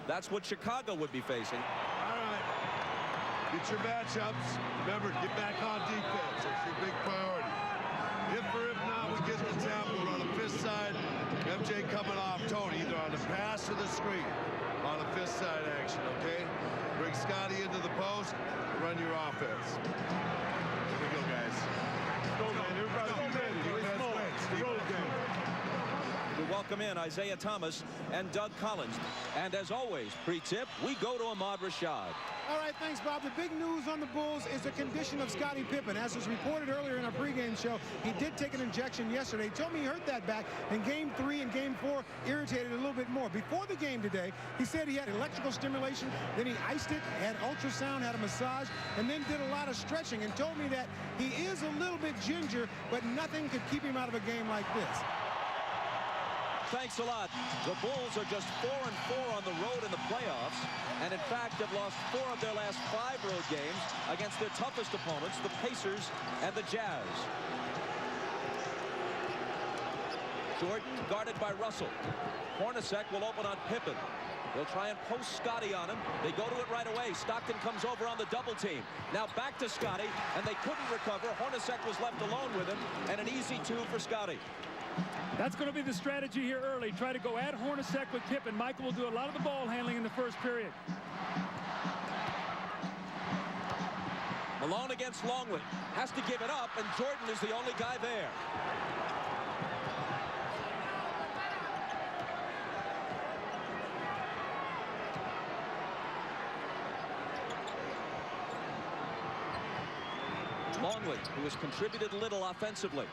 That's what Chicago would be facing. All right. Get your matchups. Remember, get back on defense. That's your big priority. If not, we get to Tampa. We're on the fifth side. MJ coming off Tony, either on the pass or the screen. On the fifth side action, okay? Bring Scotty into the post. Run your offense. Here we go, guys. Go, man. Everybody be ready. We welcome in Isaiah Thomas and Doug Collins. And as always, pre-tip, we go to Ahmad Rashad. All right, thanks, Bob. The big news on the Bulls is the condition of Scottie Pippen. As was reported earlier in our pregame show, he did take an injection yesterday. He told me he hurt that back in Game 3 and Game 4, irritated a little bit more. Before the game today, he said he had electrical stimulation, then he iced it, had ultrasound, had a massage, and then did a lot of stretching and told me that he is a little bit ginger, but nothing could keep him out of a game like this. Thanks a lot. The Bulls are just 4-4 on the road in the playoffs, and in fact have lost 4 of their last 5 road games against their toughest opponents, the Pacers and the Jazz. Jordan guarded by Russell. Hornacek will open on Pippen. They'll try and post Scotty on him. They go to it right away. Stockton comes over on the double team. Now back to Scotty, and they couldn't recover. Hornacek was left alone with him, and an easy 2 for Scotty. That's going to be the strategy here early. Try to go at Hornacek with Pippen. Michael will do a lot of the ball handling in the first period. Malone against Longley. Has to give it up, and Jordan is the only guy there. Longley, who has contributed little offensively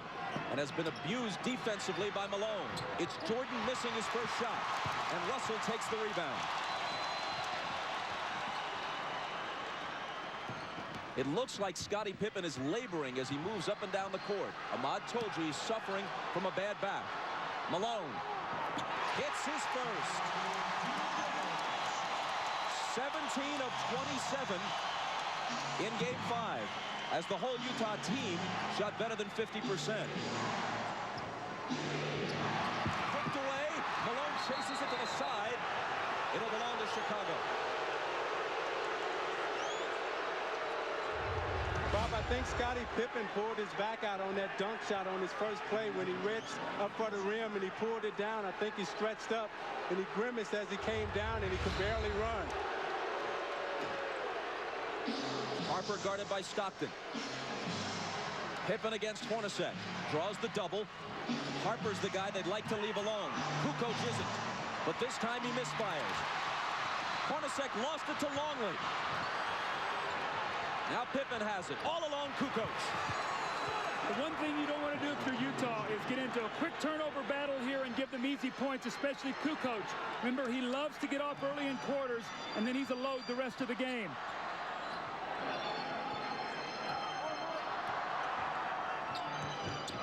and has been abused defensively by Malone. It's Jordan missing his first shot, and Russell takes the rebound. It looks like Scottie Pippen is laboring as he moves up and down the court. Ahmad told you he's suffering from a bad back. Malone hits his first. 17 of 27 in Game 5. As the whole Utah team shot better than 50%. Hooked away. Malone chases it to the side. It'll belong to Chicago. Bob, I think Scottie Pippen pulled his back out on that dunk shot on his first play when he reached up for the rim and he pulled it down. I think he stretched up and he grimaced as he came down and he could barely run. Harper guarded by Stockton. Pippen against Hornacek. Draws the double. Harper's the guy they'd like to leave alone. Kukoc isn't. But this time he misfires. Hornacek lost it to Longley. Now Pippen has it. All along Kukoc. The one thing you don't want to do if you're Utah is get into a quick turnover battle here and give them easy points, especially Kukoc. Remember, he loves to get off early in quarters, and then he's a load the rest of the game.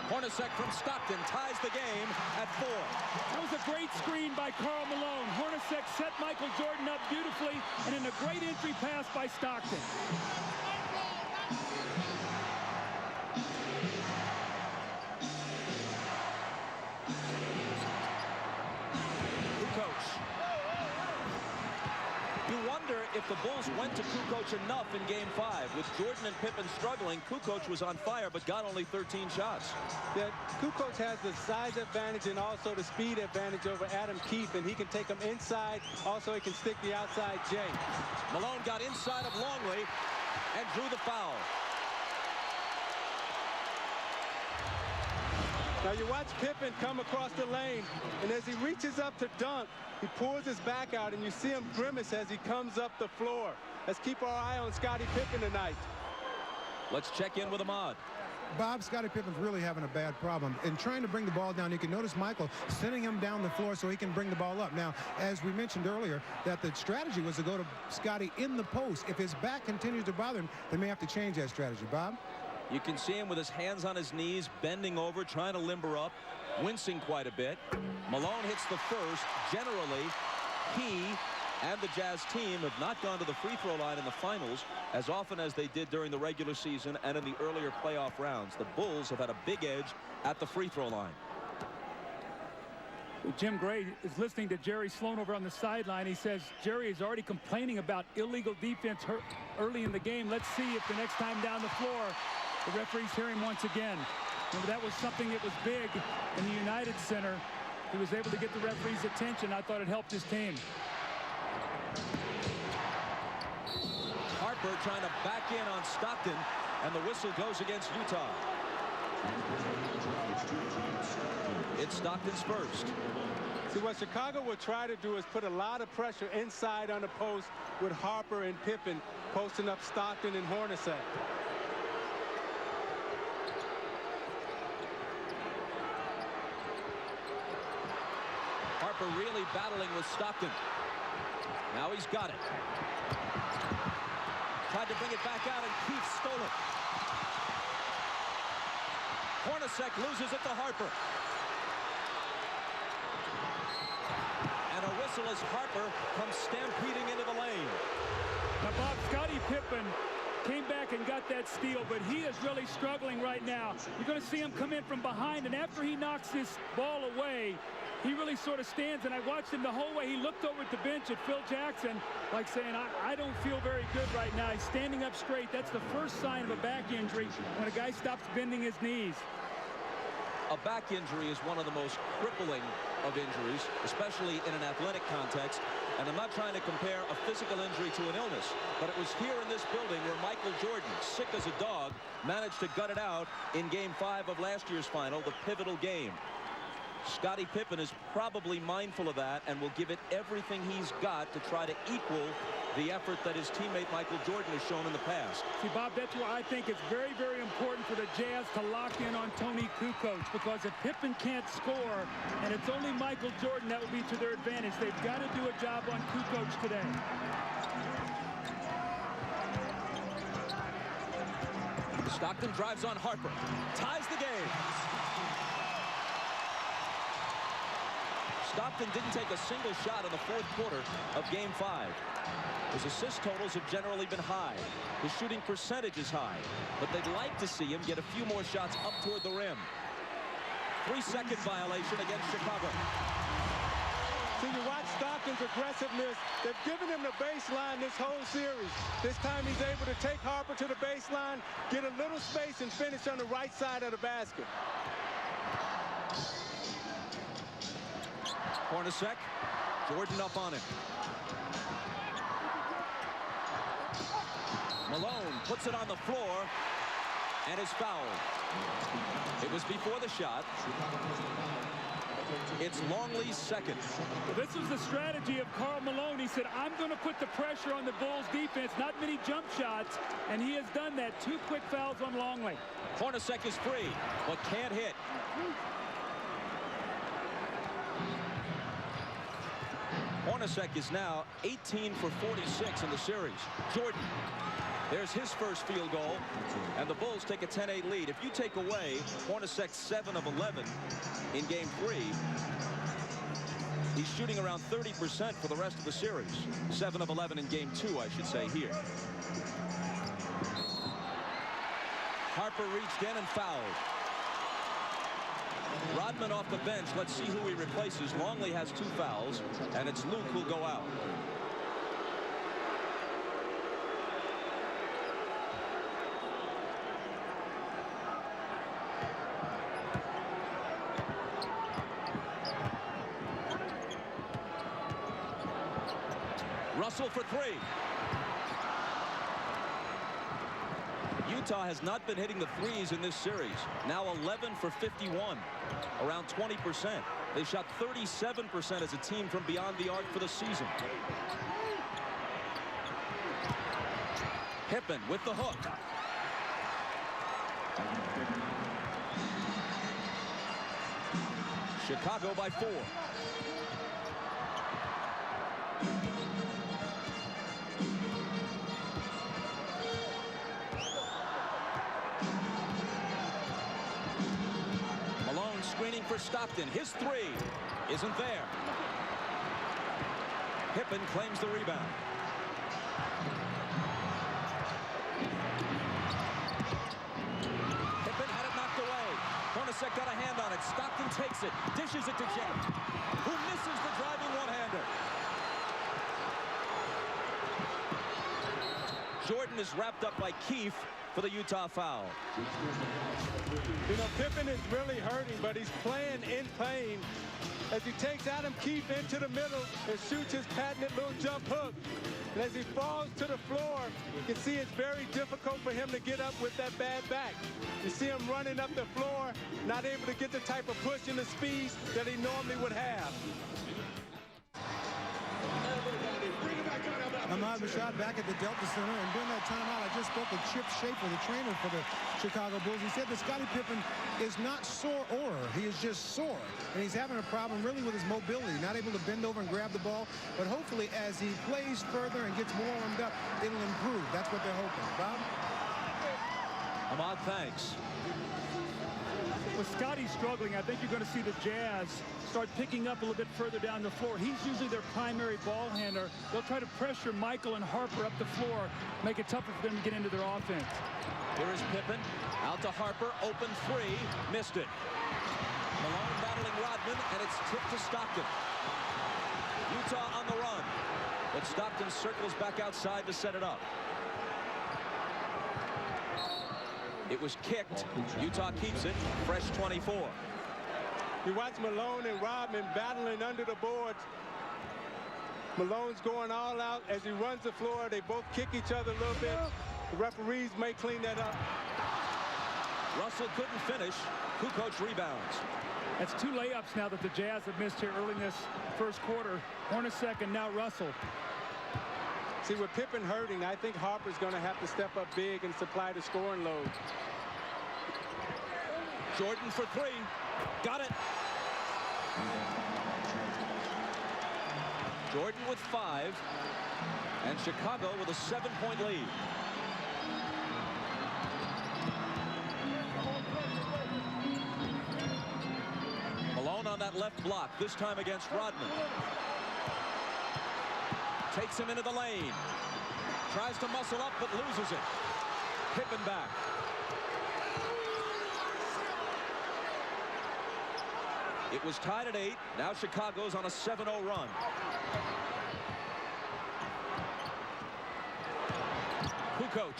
Hornacek from Stockton ties the game at 4. That was a great screen by Karl Malone. Hornacek set Michael Jordan up beautifully, and in a great entry pass by Stockton. You wonder if the Bulls went to Kukoc enough in Game 5. With Jordan and Pippen struggling, Kukoc was on fire but got only 13 shots. Yeah, Kukoc has the size advantage and also the speed advantage over Adam Keefe, and he can take them inside. Also, he can stick the outside J. Malone got inside of Longley and drew the foul. Now you watch Pippen come across the lane, and as he reaches up to dunk, he pulls his back out, and you see him grimace as he comes up the floor. Let's keep our eye on Scottie Pippen tonight. Let's check in with Ahmad. Bob, Scottie Pippen's really having a bad problem. In trying to bring the ball down, you can notice Michael sending him down the floor so he can bring the ball up. Now, as we mentioned earlier, that the strategy was to go to Scottie in the post. If his back continues to bother him, they may have to change that strategy. Bob? You can see him with his hands on his knees, bending over, trying to limber up, wincing quite a bit. Malone hits the first. Generally, he and the Jazz team have not gone to the free throw line in the finals as often as they did during the regular season and in the earlier playoff rounds. The Bulls have had a big edge at the free throw line. Jim Gray is listening to Jerry Sloan over on the sideline. He says Jerry is already complaining about illegal defense early in the game. Let's see if the next time down the floor the referees hear him once again. Remember, that was something that was big in the United Center. He was able to get the referee's attention. I thought it helped his team. Harper trying to back in on Stockton, and the whistle goes against Utah. It's Stockton's first. See, what Chicago will try to do is put a lot of pressure inside on the post with Harper and Pippen posting up Stockton and Hornacek. Harper really battling with Stockton. Now he's got it. Tried to bring it back out, and Keith stole it. Hornacek loses it to Harper. And a whistle as Harper comes stampeding into the lane. Now, Bob, Scottie Pippen came back and got that steal, but he is really struggling right now. You're going to see him come in from behind, and after he knocks this ball away, he really sort of stands, and I watched him the whole way. He looked over at the bench at Phil Jackson, like saying, I don't feel very good right now. He's standing up straight. That's the first sign of a back injury when a guy stops bending his knees. A back injury is one of the most crippling of injuries, especially in an athletic context. And I'm not trying to compare a physical injury to an illness, but it was here in this building where Michael Jordan, sick as a dog, managed to gut it out in Game 5 of last year's final, the pivotal game. Scottie Pippen is probably mindful of that and will give it everything he's got to try to equal the effort that his teammate Michael Jordan has shown in the past. See, Bob, that's why I think it's very, very important for the Jazz to lock in on Toni Kukoc, because if Pippen can't score and it's only Michael Jordan, that will be to their advantage. They've got to do a job on Kukoc today. Stockton drives on Harper, ties the game. Stockton didn't take a single shot in the fourth quarter of Game 5. His assist totals have generally been high. His shooting percentage is high, but they'd like to see him get a few more shots up toward the rim. 3-second violation against Chicago. So you watch Stockton's aggressiveness. They've given him the baseline this whole series. This time he's able to take Harper to the baseline, get a little space, and finish on the right side of the basket. Hornacek, Jordan up on him. Malone puts it on the floor and is fouled. It was before the shot. It's Longley's second. Well, this was the strategy of Karl Malone. He said, I'm going to put the pressure on the Bulls defense, not many jump shots, and he has done that. 2 quick fouls on Longley. Hornacek is free, but can't hit. Hornacek is now 18 for 46 in the series. Jordan, there's his first field goal, and the Bulls take a 10-8 lead. If you take away Hornacek's 7 of 11 in Game 3, he's shooting around 30% for the rest of the series. 7 of 11 in Game 2, I should say, here. Harper reached in and fouled. Rodman off the bench. Let's see who he replaces. Longley has 2 fouls, and it's Luke who'll go out. Russell for 3. Utah has not been hitting the threes in this series. Now 11 for 51, around 20%. They shot 37% as a team from beyond the arc for the season. Pippen with the hook. Chicago by 4. Screening for Stockton. His 3 isn't there. Pippen claims the rebound. Pippen had it knocked away. Hornacek got a hand on it. Stockton takes it, dishes it to Jeff, who misses the driving one-hander. Jordan is wrapped up by Keefe for the Utah foul. You know, Pippen is really hurting, but he's playing in pain as he takes Adam Keefe into the middle and shoots his patented little jump hook. And as he falls to the floor, you can see it's very difficult for him to get up with that bad back. You see him running up the floor, not able to get the type of push and the speed that he normally would have. Ahmad Rashad back at the Delta Center, and during that timeout, I just spoke with Chip Schaefer, the trainer for the Chicago Bulls. He said that Scottie Pippen is not sore, he is just sore, and he's having a problem really with his mobility, not able to bend over and grab the ball, but hopefully as he plays further and gets more warmed up, it'll improve. That's what they're hoping. Bob? Ahmad, thanks. With Scottie struggling, I think you're going to see the Jazz start picking up a little bit further down the floor. He's usually their primary ball handler. They'll try to pressure Michael and Harper up the floor, make it tougher for them to get into their offense. Here is Pippen, out to Harper, open three, missed it. Malone battling Rodman, and it's tipped to Stockton. Utah on the run, but Stockton circles back outside to set it up. It was kicked. Utah keeps it. Fresh 24. You watch Malone and Rodman battling under the boards. Malone's going all out as he runs the floor. They both kick each other a little bit. The referees may clean that up. Russell couldn't finish. Kukoc rebounds. That's 2 layups now that the Jazz have missed here early in this first quarter. Hornacek and now Russell. See, with Pippen hurting, I think Harper's going to have to step up big and supply the scoring load. Jordan for three. Got it. Jordan with 5. And Chicago with a 7-point lead. Malone on that left block, this time against Rodman. Takes him into the lane. Tries to muscle up, but loses it. Pippen back. It was tied at 8. Now Chicago's on a 7-0 run. Kukoc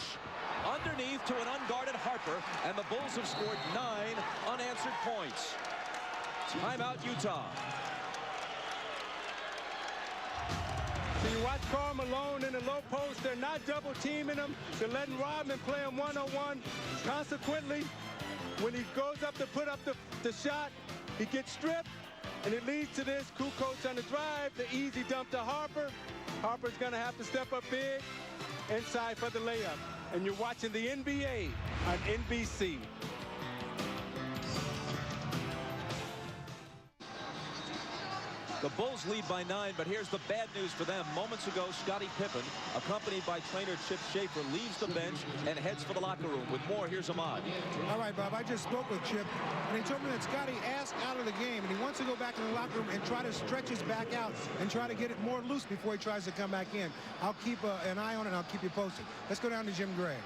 underneath to an unguarded Harper, and the Bulls have scored 9 unanswered points. Timeout, Utah. So you watch Karl Malone in the low post. They're not double teaming him. They're letting Rodman play him one-on-one. Consequently, when he goes up to put up the shot, he gets stripped, and it leads to this. Kukoc on the drive, the easy dump to Harper. Harper's going to have to step up big inside for the layup. And you're watching the NBA on NBC. The Bulls lead by 9, but here's the bad news for them. Moments ago, Scottie Pippen, accompanied by trainer Chip Schaefer, leaves the bench and heads for the locker room. With more, here's Ahmad. All right, Bob, I just spoke with Chip, and he told me that Scottie asked out of the game, and he wants to go back in the locker room and try to stretch his back out and try to get it more loose before he tries to come back in. I'll keep an eye on it, and I'll keep you posted. Let's go down to Jim Gray.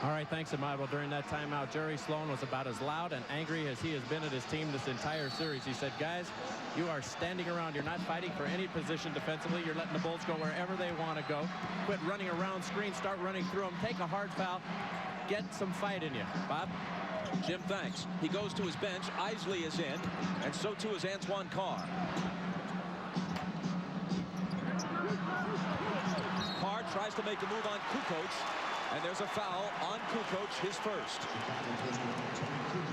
All right, thanks, Ahmad. Well, during that timeout, Jerry Sloan was about as loud and angry as he has been at his team this entire series. He said, guys, you are standing around. You're not fighting for any position defensively. You're letting the Bulls go wherever they want to go. Quit running around screens. Start running through them. Take a hard foul. Get some fight in you. Bob? Jim, thanks. He goes to his bench. Isley is in, and so too is Antoine Carr. Carr tries to make a move on Kukoc, and there's a foul on Kukoc, his first.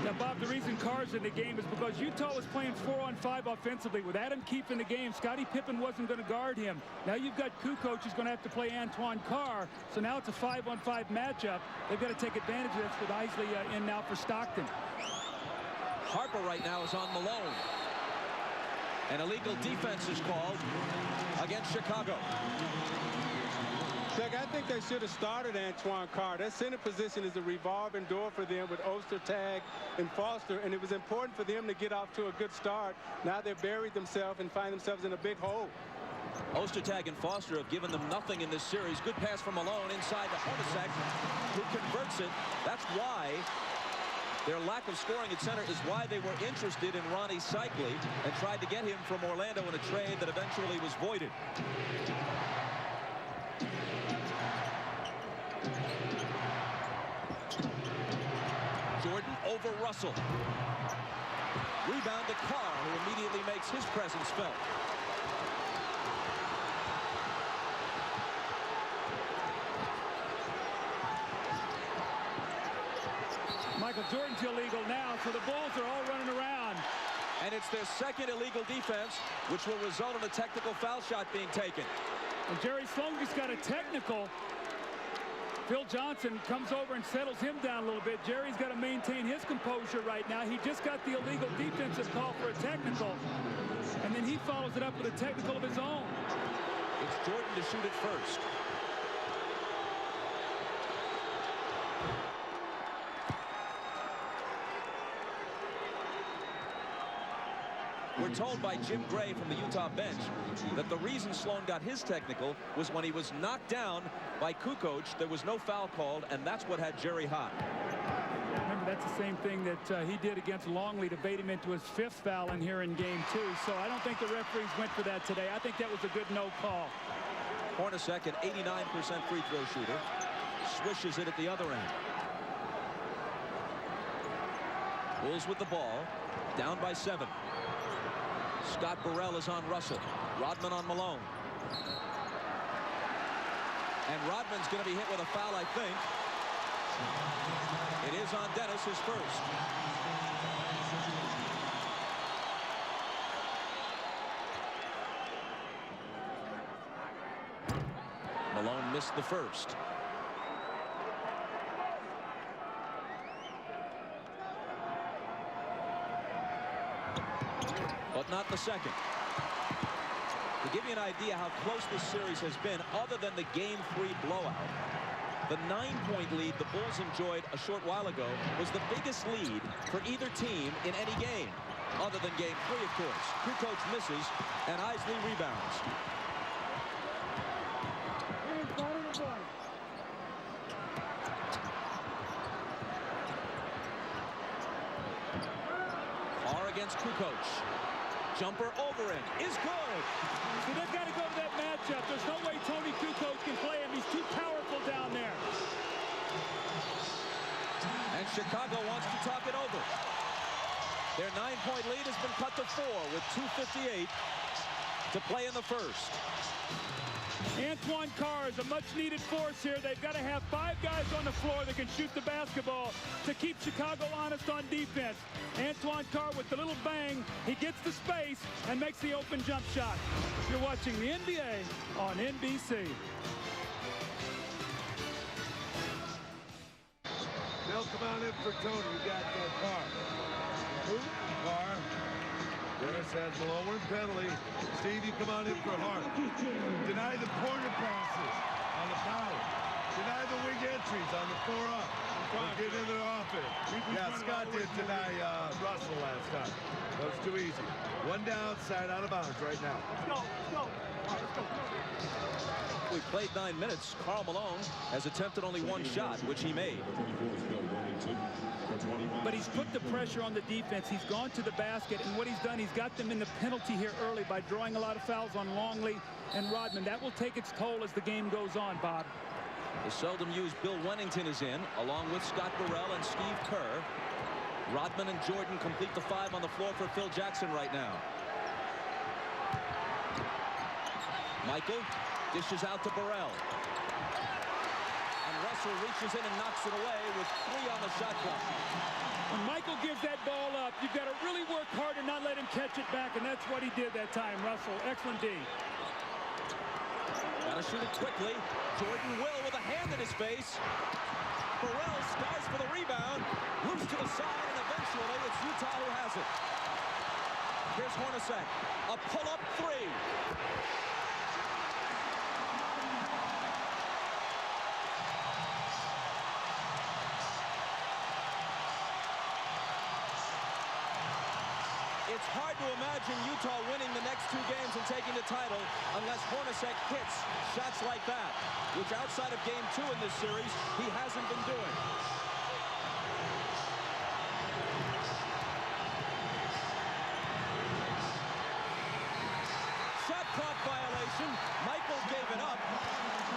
Now, Bob, the reason Carr's in the game is because Utah was playing 4-on-5 offensively. With Adam Keefe in the game, Scottie Pippen wasn't going to guard him. Now you've got Kukoc who's going to have to play Antoine Carr, so now it's a 5-on-5 matchup. They've got to take advantage of this with Isley in now for Stockton. Harper right now is on Malone. An illegal defense is called against Chicago. Doug, I think they should have started Antoine Carr. That center position is a revolving door for them with Ostertag and Foster, and it was important for them to get off to a good start. Now they've buried themselves and find themselves in a big hole. Ostertag and Foster have given them nothing in this series. Good pass from Malone inside to Hornacek, who converts it. That's why Their lack of scoring at center is why they were interested in Ronnie Cycli and tried to get him from Orlando in a trade that eventually was voided. Jordan over Russell. Rebound to Carr, who immediately makes his presence felt. Michael Jordan's illegal now, so the Bulls are all running around. And it's their second illegal defense, which will result in a technical foul shot being taken. And Jerry Sloan just got a technical. Phil Johnson comes over and settles him down a little bit. Jerry's got to maintain his composure right now. He just got the illegal defensive call for a technical. And then he follows it up with a technical of his own. It's Jordan to shoot it first. We're told by Jim Gray from the Utah bench that the reason Sloan got his technical was when he was knocked down by Kukoc. There was no foul called, and that's what had Jerry hot. Remember, that's the same thing that he did against Longley to bait him into his 5th foul in here in game 2. So I don't think the referees went for that today. I think that was a good no call. Hornacek, an 89% free throw shooter, swishes it at the other end. Bulls with the ball, down by 7. Scott Burrell is on Russell. Rodman on Malone. And Rodman's going to be hit with a foul, I think. It is on Dennis, his first. Malone missed the first. But not the second. To give you an idea how close this series has been, other than the Game 3 blowout, the 9-point lead the Bulls enjoyed a short while ago was the biggest lead for either team in any game, other than Game 3, of course. Kukoc misses, and Isley rebounds. Carr against Kukoc. Jumper over him is good. So they've got to go to that matchup. There's no way Tony Kukoc can play him. He's too powerful down there. And Chicago wants to talk it over. Their 9-point lead has been cut to 4 with 2:58 to play in the first. Antoine Carr is a much-needed force here. They've got to have 5 guys on the floor that can shoot the basketball to keep Chicago honest on defense. Antoine Carr with the little bang. He gets the space and makes the open jump shot. You're watching the NBA on NBC. They'll come on in for Tony. You got Carr. Who? Carr. Dennis has Malone penalty. Steve, you come on in for Hart. Deny the corner passes on the power. Deny the wing entries on the 4-up. Get in their offense. Yeah, Scott did deny Russell last time. That was too easy. One downside out of bounds right now. Let's go. We played 9 minutes. Karl Malone has attempted only 1 shot, which he made. But he's put the pressure on the defense. He's gone to the basket, and what he's done, he's got them in the penalty here early by drawing a lot of fouls on Longley and Rodman. That will take its toll as the game goes on, Bob. The seldom used Bill Wennington is in, along with Scott Burrell and Steve Kerr. Rodman and Jordan complete the 5 on the floor for Phil Jackson right now. Michael dishes out to Burrell. Russell reaches in and knocks it away with 3 on the shot clock. When Michael gives that ball up, you've got to really work hard and not let him catch it back, and that's what he did that time. Russell, excellent D. Got to shoot it quickly. Jordan will with a hand in his face. Burrell skies for the rebound. Moves to the side, and eventually it's Utah who has it. Here's Hornacek. A pull-up 3. It's hard to imagine Utah winning the next 2 games and taking the title unless Hornacek hits shots like that, which outside of Game 2 in this series, he hasn't been doing. possession. Michael gave it up.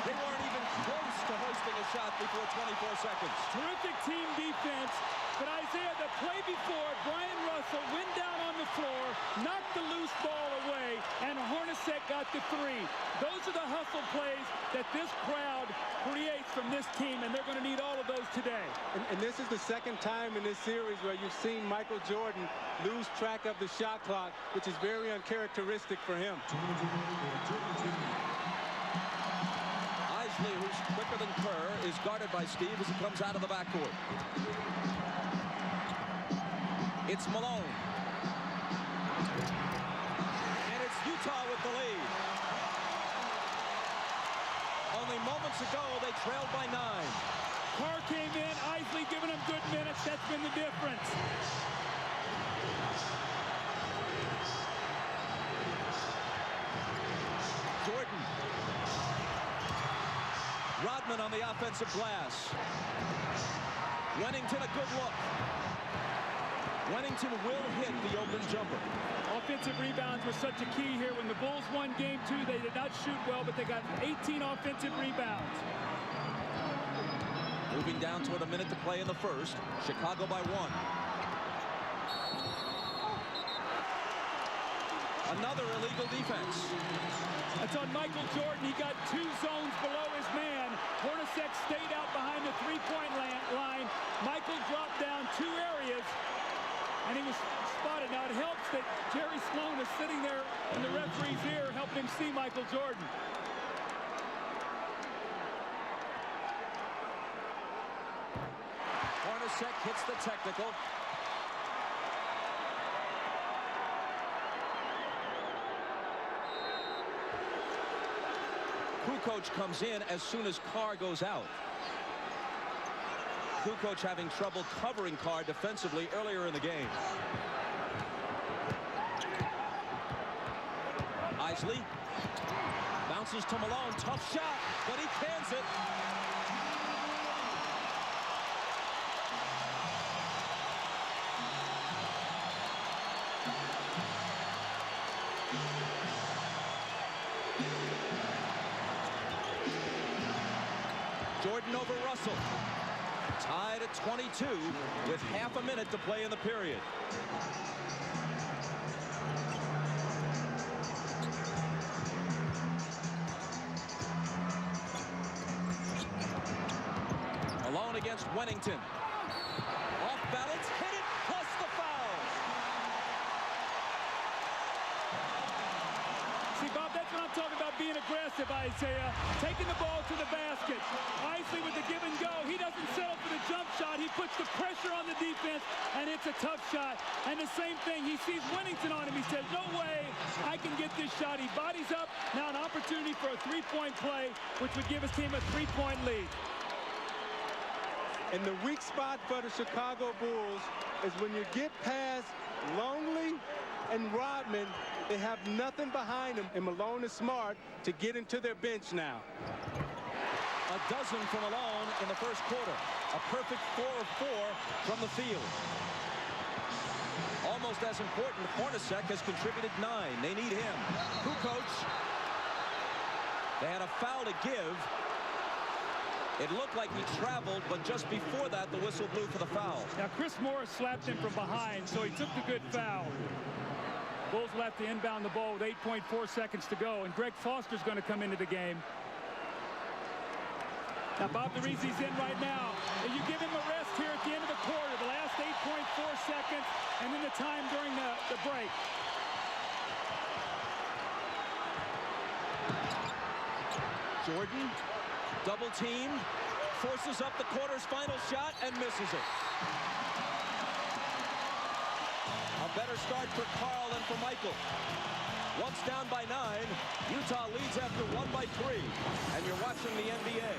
They weren't even close to hoisting a shot before 24 seconds. Terrific team defense. But Isaiah, the play before, Brian Russell went down on the floor, knocked the loose ball away, and Hornacek got the three. Those are the hustle plays that this crowd creates from this team, and they're going to need all of those today. And this is the second time in this series where you've seen Michael Jordan lose track of the shot clock, which is very uncharacteristic for him. Isley, who's quicker than Kerr, is guarded by Steve as he comes out of the backcourt. It's Malone. And it's Utah with the lead. Only moments ago, they trailed by 9. Carr came in, Isley giving him good minutes. That's been the difference. Jordan. Rodman on the offensive glass. Wennington a good look. Wennington will hit the open jumper. Offensive rebounds were such a key here. When the Bulls won game 2, they did not shoot well, but they got 18 offensive rebounds. Moving down toward a minute to play in the first. Chicago by 1. Another illegal defense. That's on Michael Jordan. He got 2 zones below his man. Hornacek stayed out behind the three-point line. Michael dropped down 2 areas, and he was spotted. Now, it helps that Jerry Sloan is sitting there in the referee's ear, helping him see Michael Jordan. Hornacek hits the technical. Kukoc comes in as soon as Carr goes out. Kukoc having trouble covering Carr defensively earlier in the game. Isley bounces to Malone. Tough shot, but he cans it. Jordan over Russell. Tied at 22 with half a minute to play in the period. Malone against Wennington. Off balance, hit it, plus the foul. See, Bob, that's what I'm talking about, being aggressive, Isaiah. Taking the ball to the basket. Isley with the give and go. He doesn't settle for the jump shot. He puts the pressure on the defense, and it's a tough shot. And the same thing, he sees Wennington on him. He says, no way I can get this shot. He bodies up. Now an opportunity for a three-point play, which would give his team a three-point lead. And the weak spot for the Chicago Bulls is when you get past Longley and Rodman, they have nothing behind them, and Malone is smart to get into their bench now. A dozen from Malone in the first quarter. A perfect 4 of 4 from the field. Almost as important, Hornacek has contributed 9. They need him. Kukoc. They had a foul to give. It looked like he traveled, but just before that, the whistle blew for the foul. Now, Chris Morris slapped him from behind, so he took the good foul. Bulls will have to inbound the ball with 8.4 seconds to go, and Greg Foster's going to come into the game. Now, Bob Dorizi's in right now. And you give him a rest here at the end of the quarter, the last 8.4 seconds, and then the time during the break. Jordan, double team, forces up the quarter's final shot and misses it. A better start for Carl than for Michael. Once down by 9, Utah leads after 1 by 3. And you're watching the NBA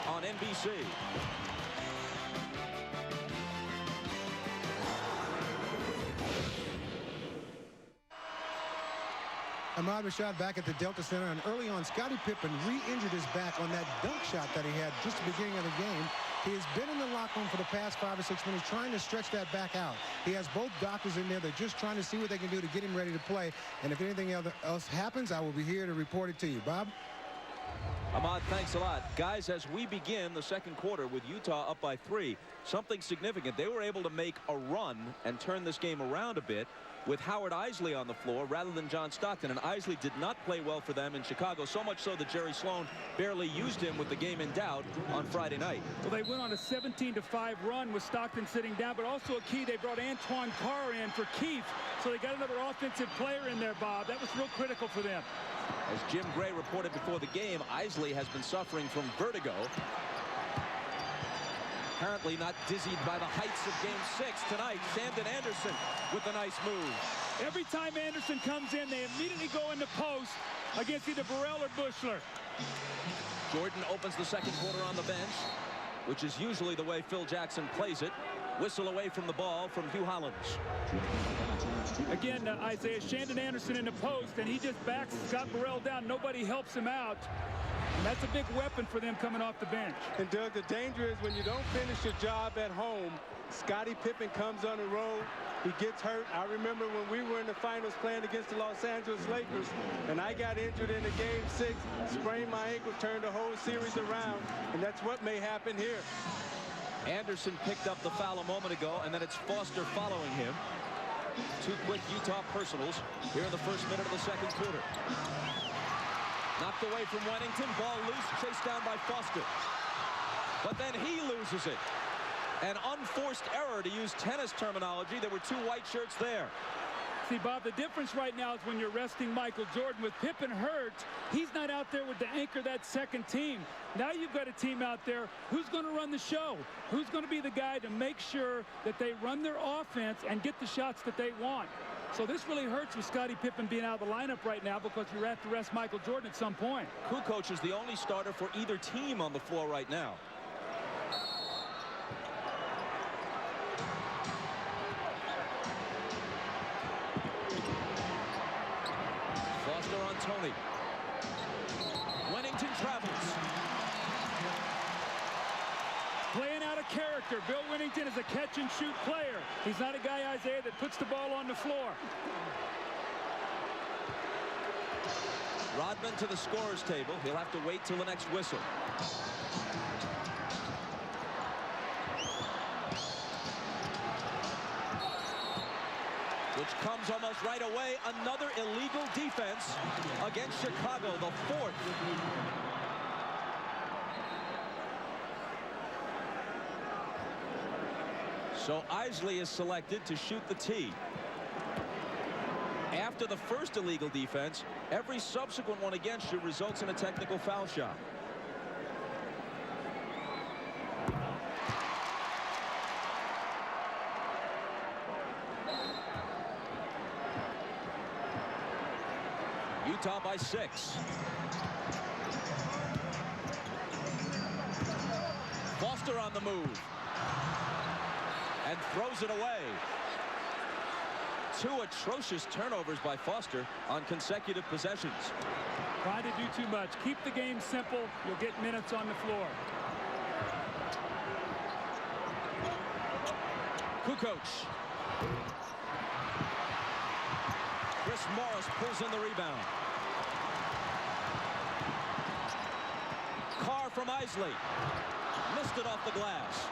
on NBC. Ahmad Rashad back at the Delta Center, and early on, Scottie Pippen re-injured his back on that dunk shot that he had just at the beginning of the game. He has been in the locker room for the past 5 or 6 minutes trying to stretch that back out. He has both doctors in there. They're just trying to see what they can do to get him ready to play. And if anything else happens, I will be here to report it to you. Bob? Ahmad, thanks a lot. Guys, as we begin the second quarter with Utah up by 3, something significant. They were able to make a run and turn this game around a bit with Howard Eisley on the floor rather than John Stockton. And Eisley did not play well for them in Chicago, so much so that Jerry Sloan barely used him with the game in doubt on Friday night. Well, they went on a 17-5 run with Stockton sitting down, but also a key, they brought Antoine Carr in for Keefe. So they got another offensive player in there, Bob. That was real critical for them. As Jim Gray reported before the game, Eisley has been suffering from vertigo. Apparently not dizzied by the heights of Game 6 tonight. Shandon Anderson with a nice move. Every time Anderson comes in, they immediately go into post against either Burrell or Buechler. Jordan opens the second quarter on the bench, which is usually the way Phil Jackson plays it. Whistle away from the ball from Hugh Hollins. Again, Isaiah, Shandon Anderson in the post, and he just backs Scott Burrell down. Nobody helps him out. And that's a big weapon for them coming off the bench. And Doug, the danger is when you don't finish your job at home, Scottie Pippen comes on the road, he gets hurt. I remember when we were in the finals playing against the Los Angeles Lakers, and I got injured in the Game 6, sprained my ankle, turned the whole series around, and that's what may happen here. Anderson picked up the foul a moment ago, and then it's Foster following him. 2 quick Utah personals here in the first minute of the second quarter. Knocked away from Wennington, ball loose, chased down by Foster. But then he loses it. An unforced error, to use tennis terminology. There were 2 white shirts there. See, Bob, the difference right now is when you're resting Michael Jordan. With Pippen hurt, he's not out there with the anchor that second team. Now you've got a team out there who's going to run the show, who's going to be the guy to make sure that they run their offense and get the shots that they want. So this really hurts with Scottie Pippen being out of the lineup right now because you have to rest Michael Jordan at some point. Kukoc is the only starter for either team on the floor right now. Foster on Tony. Wennington travels. Playing out of character. Bill Wennington is a catch-and-shoot player. He's not a guy, Isaiah, that puts the ball on the floor. Rodman to the scorer's table. He'll have to wait till the next whistle. Which comes almost right away. Another illegal defense against Chicago, the 4th. So Eisley is selected to shoot the tee. After the first illegal defense, every subsequent one against you results in a technical foul shot. Utah by 6. Foster on the move. And throws it away. 2 atrocious turnovers by Foster on consecutive possessions. Trying to do too much. Keep the game simple. You'll get minutes on the floor. Kukoc. Chris Morris pulls in the rebound. Carr from Eisley. Missed it off the glass.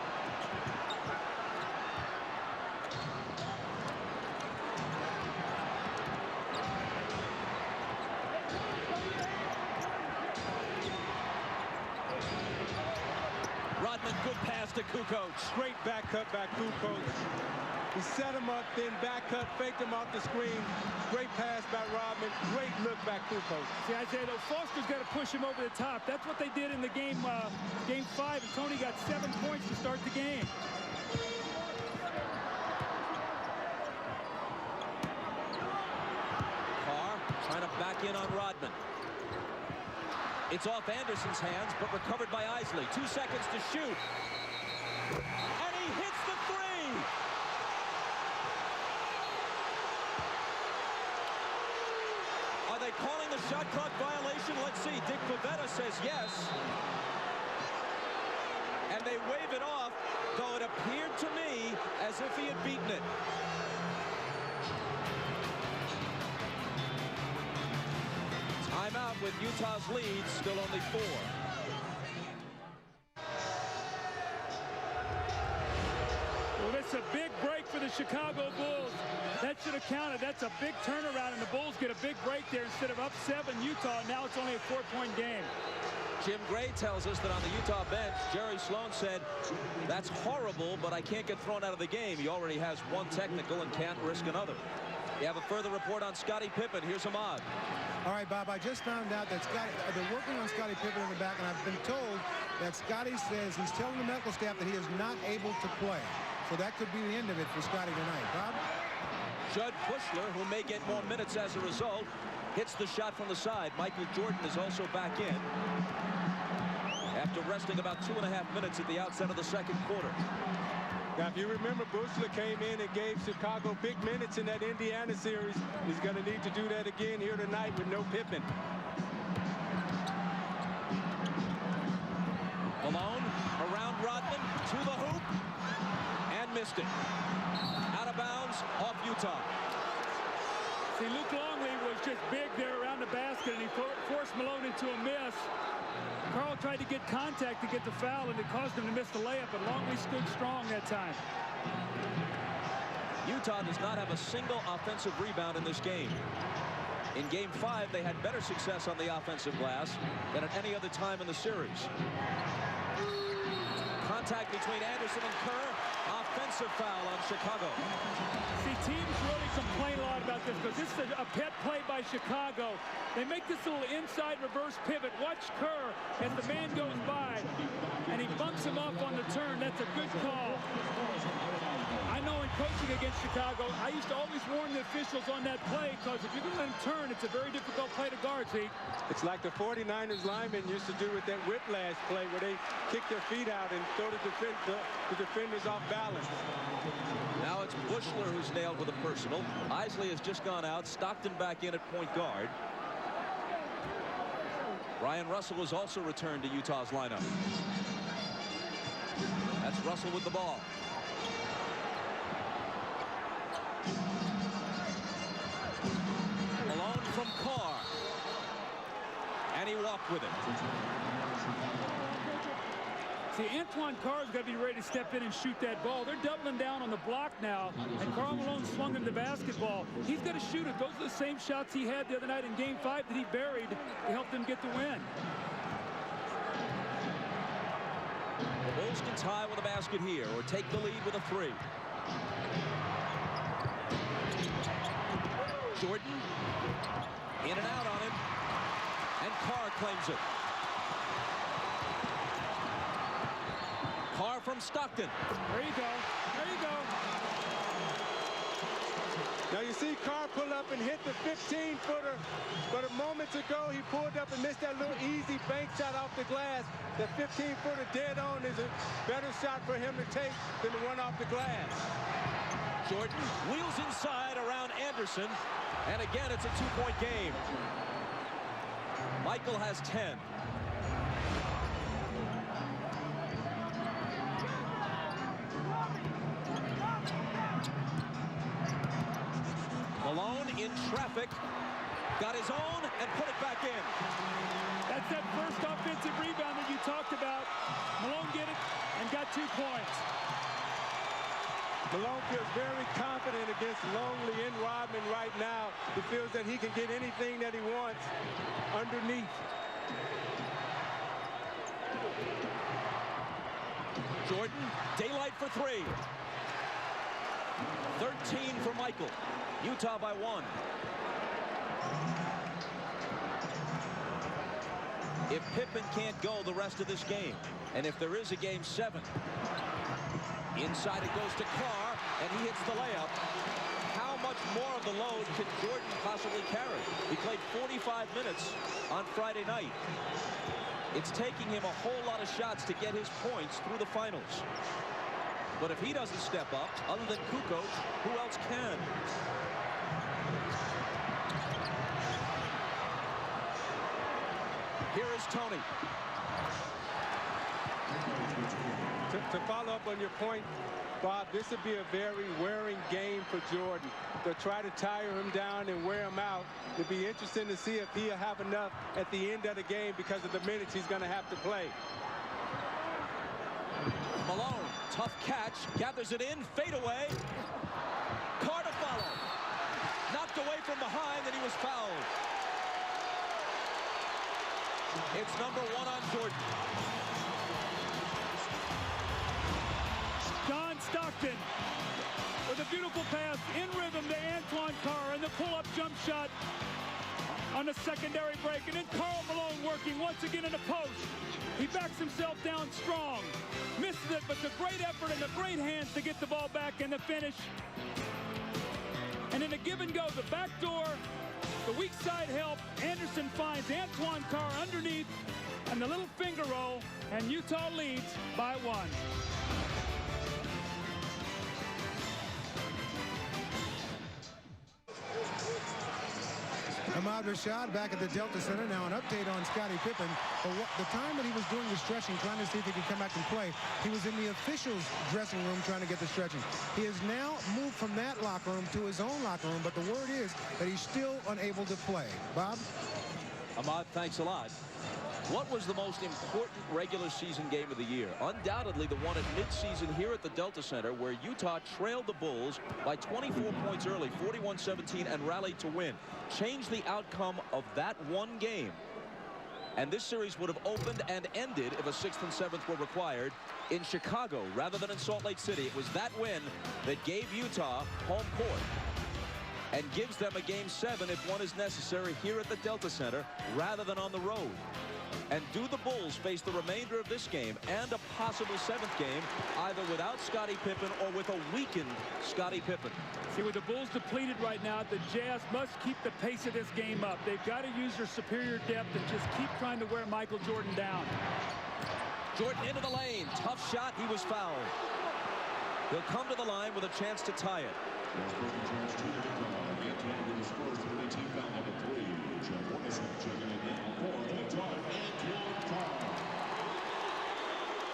Rodman, good pass to Kukoc. Great back cut by Kukoc. He set him up, then back cut, faked him off the screen. Great pass by Rodman. Great look by Kukoc. See, Isaiah, though, Foster's got to push him over the top. That's what they did in the game 5, and Tony got 7 points to start the game. Carr trying to back in on Rodman. It's off Anderson's hands, but recovered by Eisley. 2 seconds to shoot. And he hits the 3! Are they calling the shot clock violation? Let's see. Dick Pavetta says yes. And they wave it off, though it appeared to me as if he had beaten it. Timeout with Utah's lead, still only 4. Well, it's a big break for the Chicago Bulls. That should have counted. That's a big turnaround, and the Bulls get a big break there. Instead of up 7 Utah, now it's only a 4-point game. Jim Gray tells us that on the Utah bench, Jerry Sloan said, that's horrible, but I can't get thrown out of the game. He already has 1 technical and can't risk another. You have a further report on Scottie Pippen. Here's Ahmad. All right, Bob, I just found out that they're working on Scottie Pippen in the back, and I've been told that Scottie says he's telling the medical staff that he is not able to play. So that could be the end of it for Scottie tonight. Bob? Judd Bushler, who may get more minutes as a result, hits the shot from the side. Michael Jordan is also back in after resting about 2.5 minutes at the outset of the second quarter. Now, if you remember, Bushler came in and gave Chicago big minutes in that Indiana series. He's going to need to do that again here tonight with no Pippen. Malone around Rodman to the hoop and missed it. Out of bounds off Utah. See, Luke Longley was just big there around the basket, and he forced Malone into a miss. Carl tried to get contact to get the foul, and it caused him to miss the layup, but Longley stood strong that time. Utah does not have a single offensive rebound in this game. In Game 5, they had better success on the offensive glass than at any other time in the series. Contact between Anderson and Kerr. Offensive foul on Chicago. See, teams really complain a lot about this because this is a pet play by Chicago. They make this little inside reverse pivot. Watch Kerr as the man goes by, and he bumps him off on the turn. That's a good call. I know in coaching against Chicago, I used to always warn the officials on that play because if you can let him turn, it's a very difficult play to guard, see? It's like the 49ers linemen used to do with that whiplash play where they kick their feet out and throw the defenders off balance. Now it's Bushler who's nailed with a personal. Isley has just gone out. Stockton back in at point guard. Brian Russell has also returned to Utah's lineup. That's Russell with the ball. Malone from Carr. And he walked with it. See, Antoine Carr's got to be ready to step in and shoot that ball. They're doubling down on the block now, and Karl Malone swung him the basketball. He's got to shoot it. Those are the same shots he had the other night in Game 5 that he buried to help them get the win. The Bulls can tie with a basket here or take the lead with a 3. Jordan in and out on him, and Carr claims it. Carr from Stockton. There you go. There you go. Now you see Carr pull up and hit the 15-footer, but a moment ago he pulled up and missed that little easy bank shot off the glass. That 15-footer dead on is a better shot for him to take than the one off the glass. Jordan wheels inside around Anderson, and again it's a 2-point game. Michael has 10. Malone in traffic, got his own and put it back in. That's that first offensive rebound that you talked about. Malone get it and got 2 points. Malone feels very confident against Longley and Rodman right now. He feels that he can get anything that he wants underneath. Jordan, daylight for 3. 13 for Michael. Utah by 1. If Pippen can't go the rest of this game, and if there is a Game 7, inside it goes to Carr, and he hits the layup. How much more of the load can Jordan possibly carry? He played 45 minutes on Friday night. It's taking him a whole lot of shots to get his points through the finals. But if he doesn't step up, other than Kukoc, who else can? Here is Tony. To follow up on your point, Bob, this would be a very wearing game for Jordan. They'll try to tire him down and wear him out. It'd be interesting to see if he'll have enough at the end of the game because of the minutes he's going to have to play. Malone, tough catch, gathers it in, fade away. Carr to follow. Knocked away from behind, and he was fouled. It's number 1 on Jordan. John Stockton with a beautiful pass in rhythm to Antoine Carr, and the pull-up jump shot on the secondary break. And then Karl Malone working once again in the post. He backs himself down strong. Misses it, but the great effort and the great hands to get the ball back and the finish. And in a give and go, the back door, the weak side help. Anderson finds Antoine Carr underneath, and the little finger roll, and Utah leads by 1. Ahmad Rashad back at the Delta Center. Now an update on Scottie Pippen. The time that he was doing the stretching, trying to see if he could come back and play, he was in the officials' dressing room trying to get the stretching. He has now moved from that locker room to his own locker room, but the word is that he's still unable to play. Bob? Ahmad, thanks a lot. What was the most important regular season game of the year? Undoubtedly the one at midseason here at the Delta Center, where Utah trailed the Bulls by 24 points early, 41-17, and rallied to win. Changed the outcome of that one game. And this series would have opened and ended if a 6th and 7th were required in Chicago rather than in Salt Lake City. It was that win that gave Utah home court and gives them a Game 7 if one is necessary here at the Delta Center rather than on the road. And do the Bulls face the remainder of this game and a possible 7th game either without Scottie Pippen or with a weakened Scottie Pippen? See, with the Bulls depleted right now, the Jazz must keep the pace of this game up. They've got to use their superior depth and just keep trying to wear Michael Jordan down. Jordan into the lane. Tough shot. He was fouled. He'll come to the line with a chance to tie it.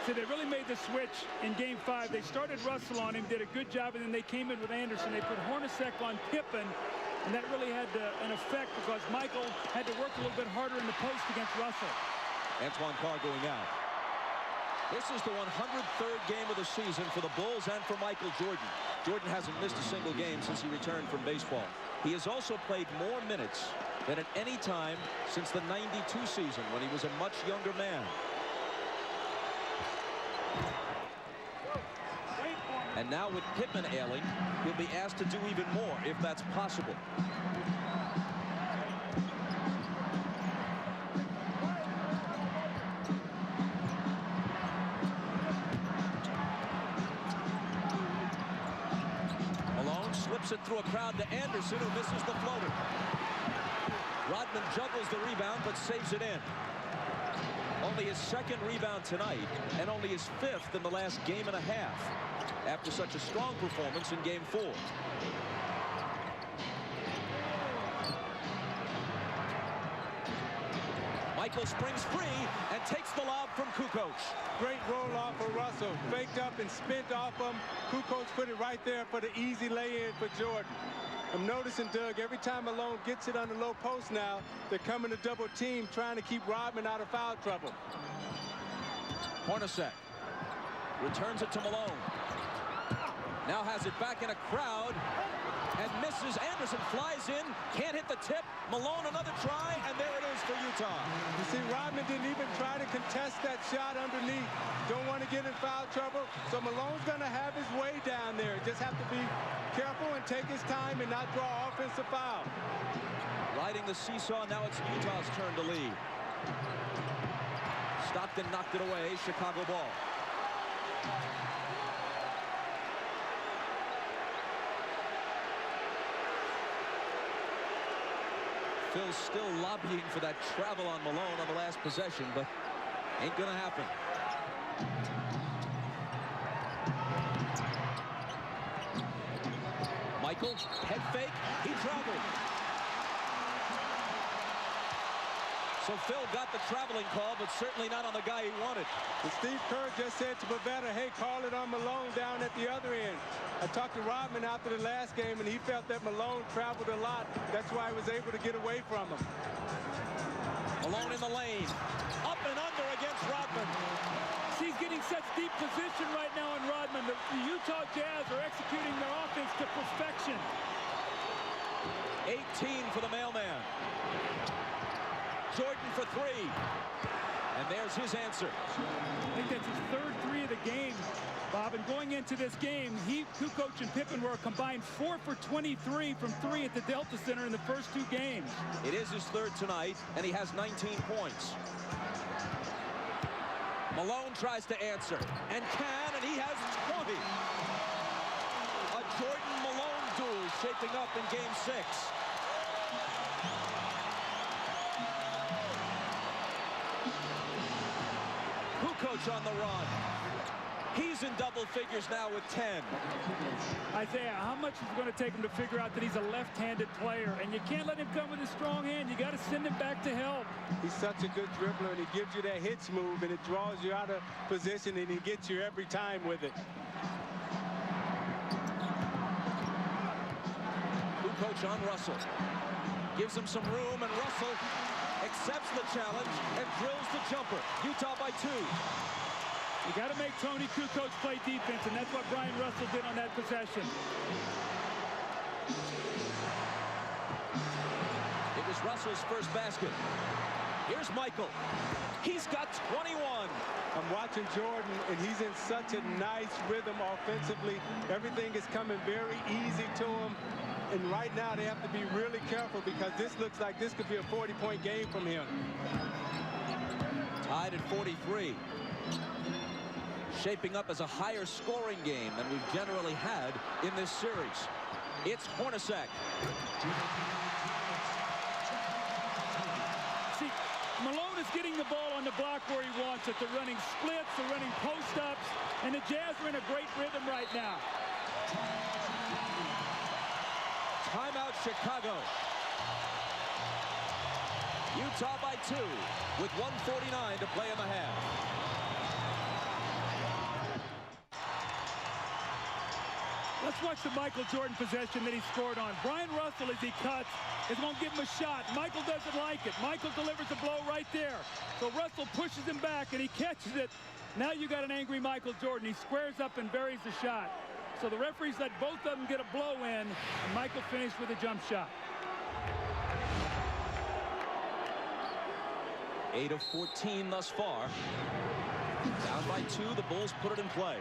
So they really made the switch in Game 5. They started Russell on him, did a good job, and then they came in with Anderson. They put Hornacek on Pippen, and that really had an effect because Michael had to work a little bit harder in the post against Russell. Antoine Carr going out. This is the 103rd game of the season for the Bulls and for Michael Jordan. Jordan hasn't missed a single game since he returned from baseball. He has also played more minutes than at any time since the '92 season when he was a much younger man. And now with Pippen ailing, he'll be asked to do even more if that's possible. Malone slips it through a crowd to Anderson, who misses the floater. Rodman juggles the rebound but saves it in. Only his 2nd rebound tonight and only his 5th in the last game and a half after such a strong performance in Game 4. Michael springs free and takes the lob from Kukoc. Great roll off for Russell. Faked up and spent off him. Kukoc put it right there for the easy lay-in for Jordan. I'm noticing, Doug, every time Malone gets it on the low post now, they're coming to double team, trying to keep Rodman out of foul trouble. Hornacek returns it to Malone. Now has it back in a crowd and misses. Anderson flies in, can't hit the tip. Malone another try, and there it is for Utah. You see, Rodman didn't even try to contest that shot underneath. Don't want to get in foul trouble, so Malone's going to have his way down there. Just have to be careful and take his time and not draw offensive foul. Riding the seesaw, now it's Utah's turn to lead. Stockton knocked it away, Chicago ball. Phil's still lobbying for that travel on Malone on the last possession, but ain't gonna happen. Michael, head fake, he traveled. So Phil got the traveling call, but certainly not on the guy he wanted. And Steve Kerr just said to Pavetta, hey, call it on Malone down at the other end. I talked to Rodman after the last game, and he felt that Malone traveled a lot. That's why he was able to get away from him. Malone in the lane. Up and under against Rodman. He's getting such deep position right now on Rodman. The Utah Jazz are executing their offense to perfection. 18 for the mailman. Jordan for three. And there's his answer. I think that's his third three of the game, Bob. And going into this game, Kukoc and Pippen were a combined 4 for 23 from three at the Delta Center in the first two games. It is his third tonight, and he has 19 points. Malone tries to answer, and can, and he has 20. A Jordan-Malone duel shaping up in Game 6. Kukoc on the run. He's in double figures now with 10. Isaiah, how much is it going to take him to figure out that he's a left-handed player? And you can't let him come with a strong hand. You got to send him back to help. He's such a good dribbler, and he gives you that hitch move, and it draws you out of position, and he gets you every time with it. Kukoc on Russell. Gives him some room, and Russell accepts the challenge and drills the jumper. Utah by 2. You got to make Tony Kukoc play defense, and that's what Brian Russell did on that possession. It was Russell's first basket. Here's Michael. He's got 21. I'm watching Jordan, and he's in such a nice rhythm offensively. Everything is coming very easy to him. And right now, they have to be really careful because this looks like this could be a 40-point game from him. Tied at 43. Shaping up as a higher scoring game than we've generally had in this series. It's Hornacek. See, Malone is getting the ball on the block where he wants it. They're running splits, they're running post-ups, and the Jazz are in a great rhythm right now. Timeout Chicago. Utah by 2 with 1:49 to play in the half. Let's watch the Michael Jordan possession that he scored on. Brian Russell, as he cuts, is going to give him a shot. Michael doesn't like it. Michael delivers a blow right there. So Russell pushes him back, and he catches it. Now you got an angry Michael Jordan. He squares up and buries the shot. So the referees let both of them get a blow in, and Michael finished with a jump shot. 8 of 14 thus far. Down by 2, the Bulls put it in play.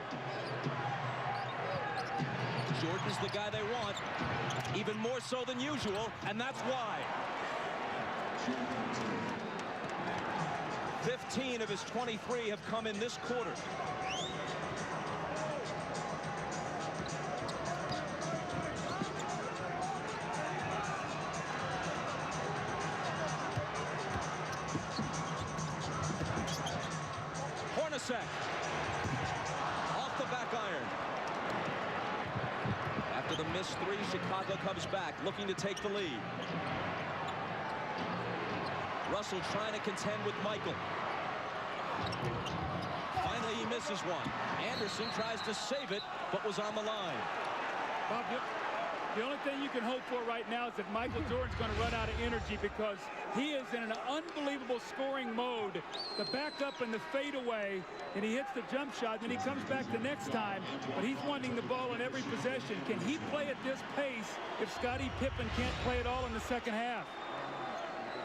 Jordan's the guy they want, even more so than usual, and that's why. 15 of his 23 have come in this quarter. Hornacek off the back iron. After the missed 3, Chicago comes back, looking to take the lead. Russell trying to contend with Michael. Finally, he misses one. Anderson tries to save it, but was on the line. Bob, the only thing you can hope for right now is that Michael Jordan's going to run out of energy because he is in an unbelievable scoring mode. The back up and the fade away, and he hits the jump shot, then he comes back the next time, but he's wanting the ball in every possession. Can he play at this pace if Scottie Pippen can't play it all in the second half?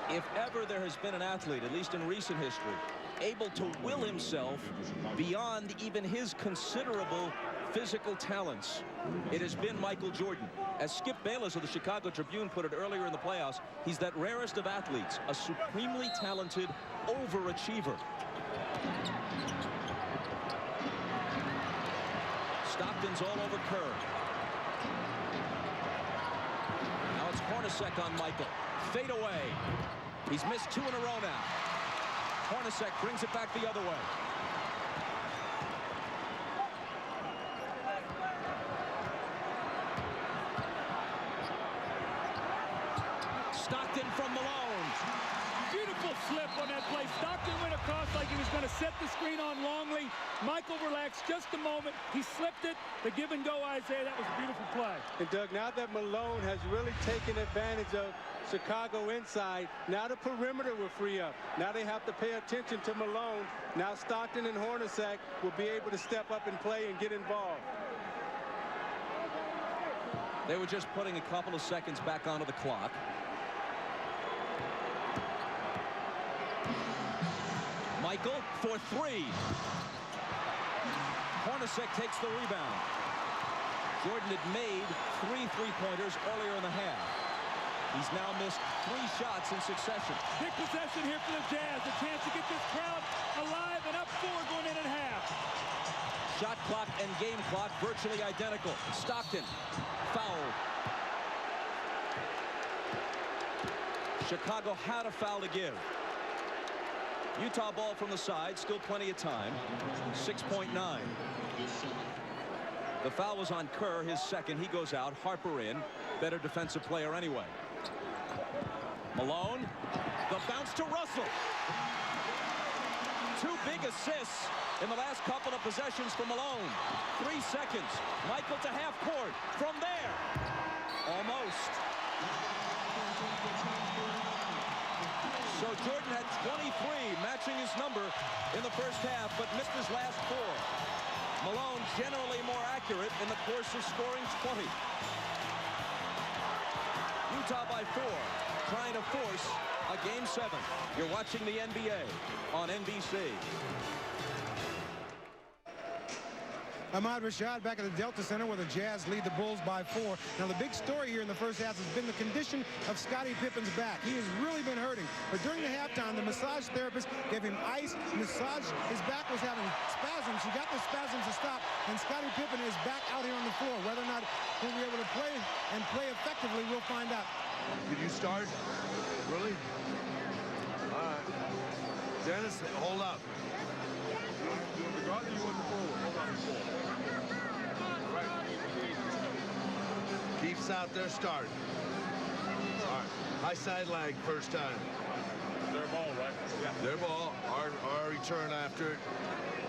If ever there has been an athlete, at least in recent history, able to will himself beyond even his considerable physical talents, it has been Michael Jordan. As Skip Bayless of the Chicago Tribune put it earlier in the playoffs, he's that rarest of athletes, a supremely talented overachiever. Stockton's all over Kerr. Now it's Hornacek on Michael. Fade away. He's missed 2 in a row now. Hornacek brings it back the other way. Stockton from Malone. Beautiful slip on that play. Stockton went across like he was going to set the screen on Longley. Michael relaxed just a moment. He slipped it. The give and go, Isaiah. That was a beautiful play. And Doug, now that Malone has really taken advantage of Chicago inside, now the perimeter will free up. Now they have to pay attention to Malone. Now Stockton and Hornacek will be able to step up and play and get involved. They were just putting a couple of seconds back onto the clock. Michael for three. Hornacek takes the rebound. Jordan had made 3 3-pointers earlier in the half. He's now missed 3 shots in succession. Big possession here for the Jazz. A chance to get this crowd alive and up 4 going in at half. Shot clock and game clock virtually identical. Stockton fouled. Chicago had a foul to give. Utah ball from the side, still plenty of time. 6.9. The foul was on Kerr, his second. He goes out. Harper in. Better defensive player anyway. Malone. The bounce to Russell. 2 big assists in the last couple of possessions for Malone. 3 seconds. Michael to half court. From there. Almost. So Jordan had 23, matching his number in the first half, but missed his last 4. Malone generally more accurate in the course of scoring 20. Utah by 4, trying to force a Game 7. You're watching the NBA on NBC. Ahmad Rashad back at the Delta Center where the Jazz lead the Bulls by 4. Now the big story here in the first half has been the condition of Scottie Pippen's back. He has really been hurting. But during the halftime, the massage therapist gave him ice, massage. His back was having spasms. He got the spasms to stop, and Scottie Pippen is back out here on the floor. Whether or not he'll be able to play and play effectively, we'll find out. Did you start? Really? All right. Dennis, hold up. Keith's out there starting. All right. High side leg first time. Their ball, right? Yeah. Their ball. Our return after it.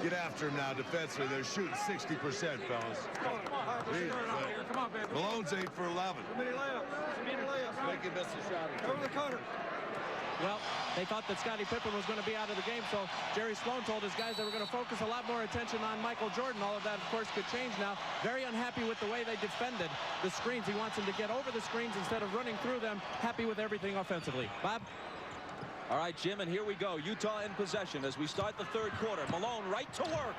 Get after him now defensively. They're shooting 60%, fellas. Come on, baby. Malone's 8 for 11. Many layups. Make him miss a shot. Over the cutter. Well, they thought that Scottie Pippen was going to be out of the game, so Jerry Sloan told his guys they were going to focus a lot more attention on Michael Jordan. All of that, of course, could change now. Very unhappy with the way they defended the screens. He wants them to get over the screens instead of running through them. Happy with everything offensively. Bob? All right, Jim, and here we go. Utah in possession as we start the third quarter. Malone right to work.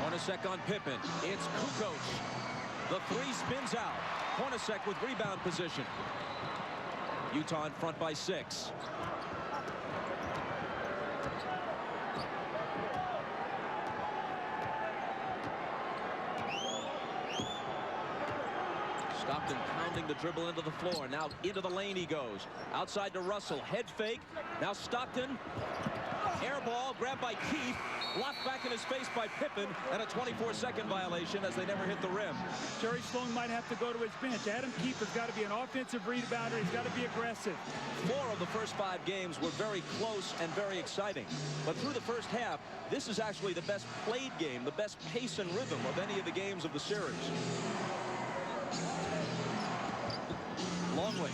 Hornacek on Pippen. It's Kukoc. The 3 spins out. Hornacek with rebound position. Utah in front by 6. Stockton pounding the dribble into the floor. Now into the lane he goes. Outside to Russell. Head fake. Now Stockton. Air ball grabbed by Keith. Blocked back in his face by Pippen, and a 24-second violation as they never hit the rim. Jerry Sloan might have to go to his bench. Adam Keith has got to be an offensive rebounder. He's got to be aggressive. 4 of the first 5 games were very close and very exciting. But through the first half, this is actually the best played game, the best pace and rhythm of any of the games of the series. Longley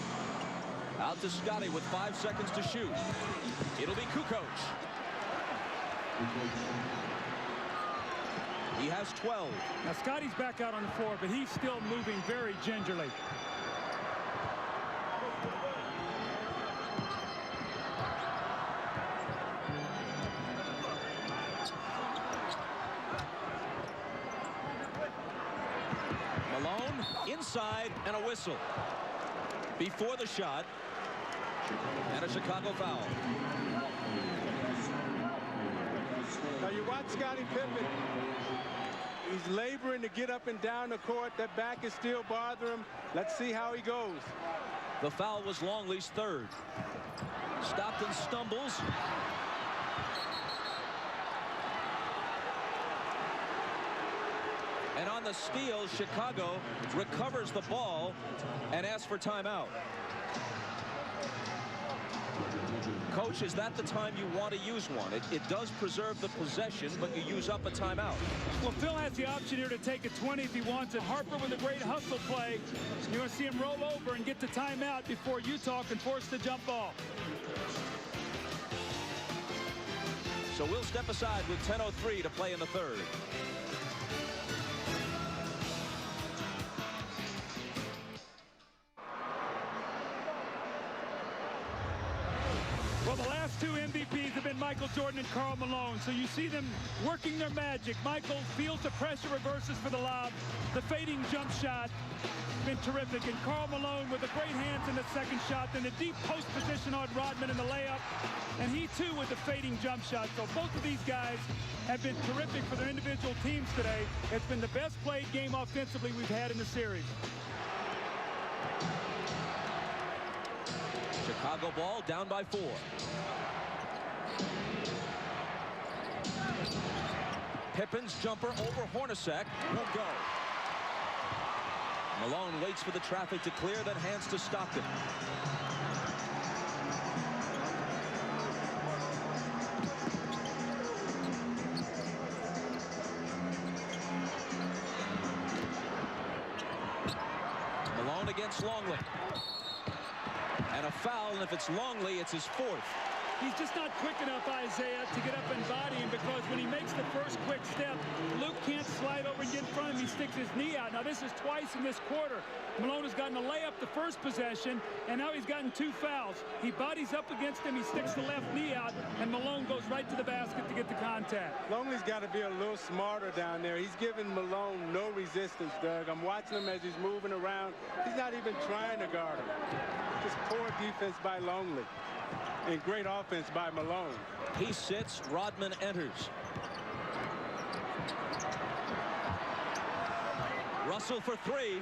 out to Scottie with 5 seconds to shoot. It'll be Kukoc. He has 12. Now Scottie's back out on the floor, but he's still moving very gingerly. Malone inside and a whistle before the shot, and a Chicago foul. Now you watch Scottie Pippen. He's laboring to get up and down the court. That back is still bothering him. Let's see how he goes. The foul was Longley's third. Stockton stumbles. And on the steal, Chicago recovers the ball and asks for timeout. Coach, is that the time you want to use one? It does preserve the possession, but you use up a timeout. Well, Phil has the option here to take a 20 if he wants it. Harper with a great hustle play. You're going to see him roll over and get the timeout before Utah can force the jump ball. So we'll step aside with 10:03 to play in the third. Well, the last two MVPs have been Michael Jordan and Karl Malone. So you see them working their magic. Michael feels the pressure, reverses for the lob. The fading jump shot been terrific. And Karl Malone with the great hands in the second shot. Then the deep post position on Rodman in the layup. And he, too, with the fading jump shot. So both of these guys have been terrific for their individual teams today. It's been the best played game offensively we've had in the series. Chicago ball down by 4. Pippen's jumper over Hornacek won't go. Malone waits for the traffic to clear, then hands to Stockton. Malone against Longley. And a foul, and if it's Longley, it's his 4th. He's just not quick enough, Isaiah, to get up and body him, because when he makes the first quick step, Luke can't slide over and get in front of him. He sticks his knee out. Now, this is twice in this quarter. Malone has gotten a layup the first possession, and now he's gotten 2 fouls. He bodies up against him, he sticks the left knee out, and Malone goes right to the basket to get the contact. Longley's got to be a little smarter down there. He's giving Malone no resistance, Doug. I'm watching him as he's moving around. He's not even trying to guard him. Just poor defense by Longley. And great offense by Malone. He sits. Rodman enters. Russell for 3.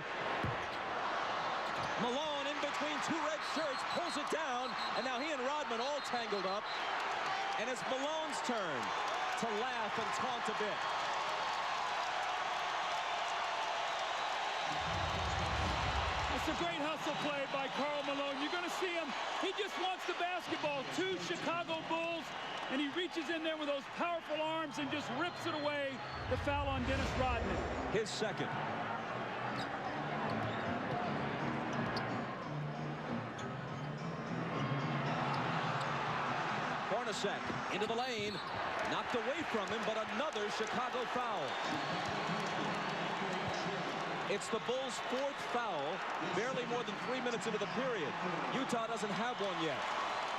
Malone in between 2 red shirts pulls it down, and now he and Rodman all tangled up. And it's Malone's turn to laugh and taunt a bit. It's a great hustle play by Karl Malone. You're going to see him. He just wants the basketball. 2 Chicago Bulls, and he reaches in there with those powerful arms and just rips it away. The foul on Dennis Rodman. His second. Hornacek into the lane. Knocked away from him, but another Chicago foul. It's the Bulls' 4th foul, barely more than 3 minutes into the period. Utah doesn't have one yet.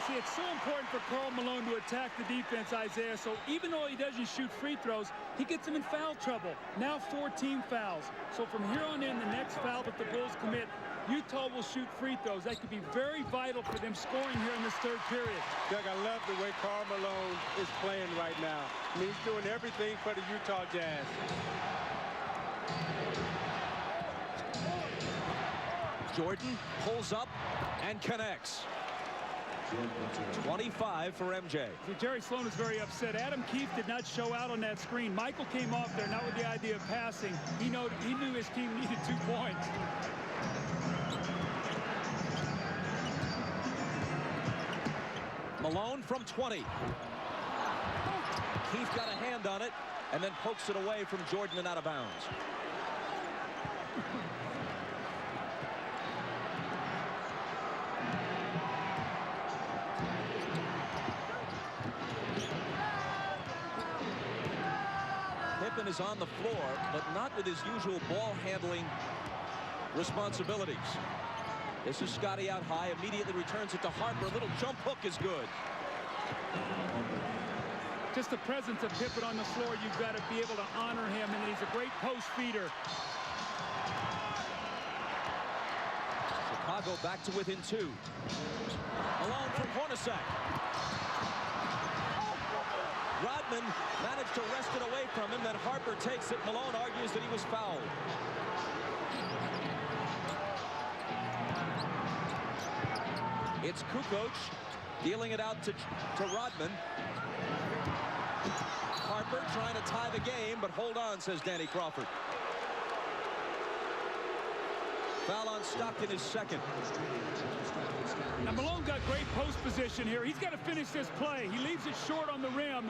See, it's so important for Karl Malone to attack the defense, Isaiah. So even though he doesn't shoot free throws, he gets them in foul trouble. Now 14 fouls. So from here on in, the next foul that the Bulls commit, Utah will shoot free throws. That could be very vital for them scoring here in this 3rd period. Doug, I love the way Karl Malone is playing right now. I mean, he's doing everything for the Utah Jazz. Jordan pulls up and connects. 25 for MJ. See, Jerry Sloan is very upset. Adam Keefe did not show out on that screen. Michael came off there not with the idea of passing. He knew his team needed 2 points. Malone from 20. Keefe got a hand on it and then pokes it away from Jordan and out of bounds. Pippen is on the floor, but not with his usual ball handling responsibilities. This is Scotty out high, immediately returns it to Harper. A little jump hook is good. Just the presence of Pippen on the floor, you've got to be able to honor him, and he's a great post feeder. Chicago back to within 2. Malone from Hornacek. Rodman managed to wrest it away from him, then Harper takes it. Malone argues that he was fouled. It's Kukoc dealing it out to Rodman. Harper trying to tie the game, but hold on, says Danny Crawford. Foul on Stockton is second. Now Malone got great post position here. He's got to finish this play. He leaves it short on the rim.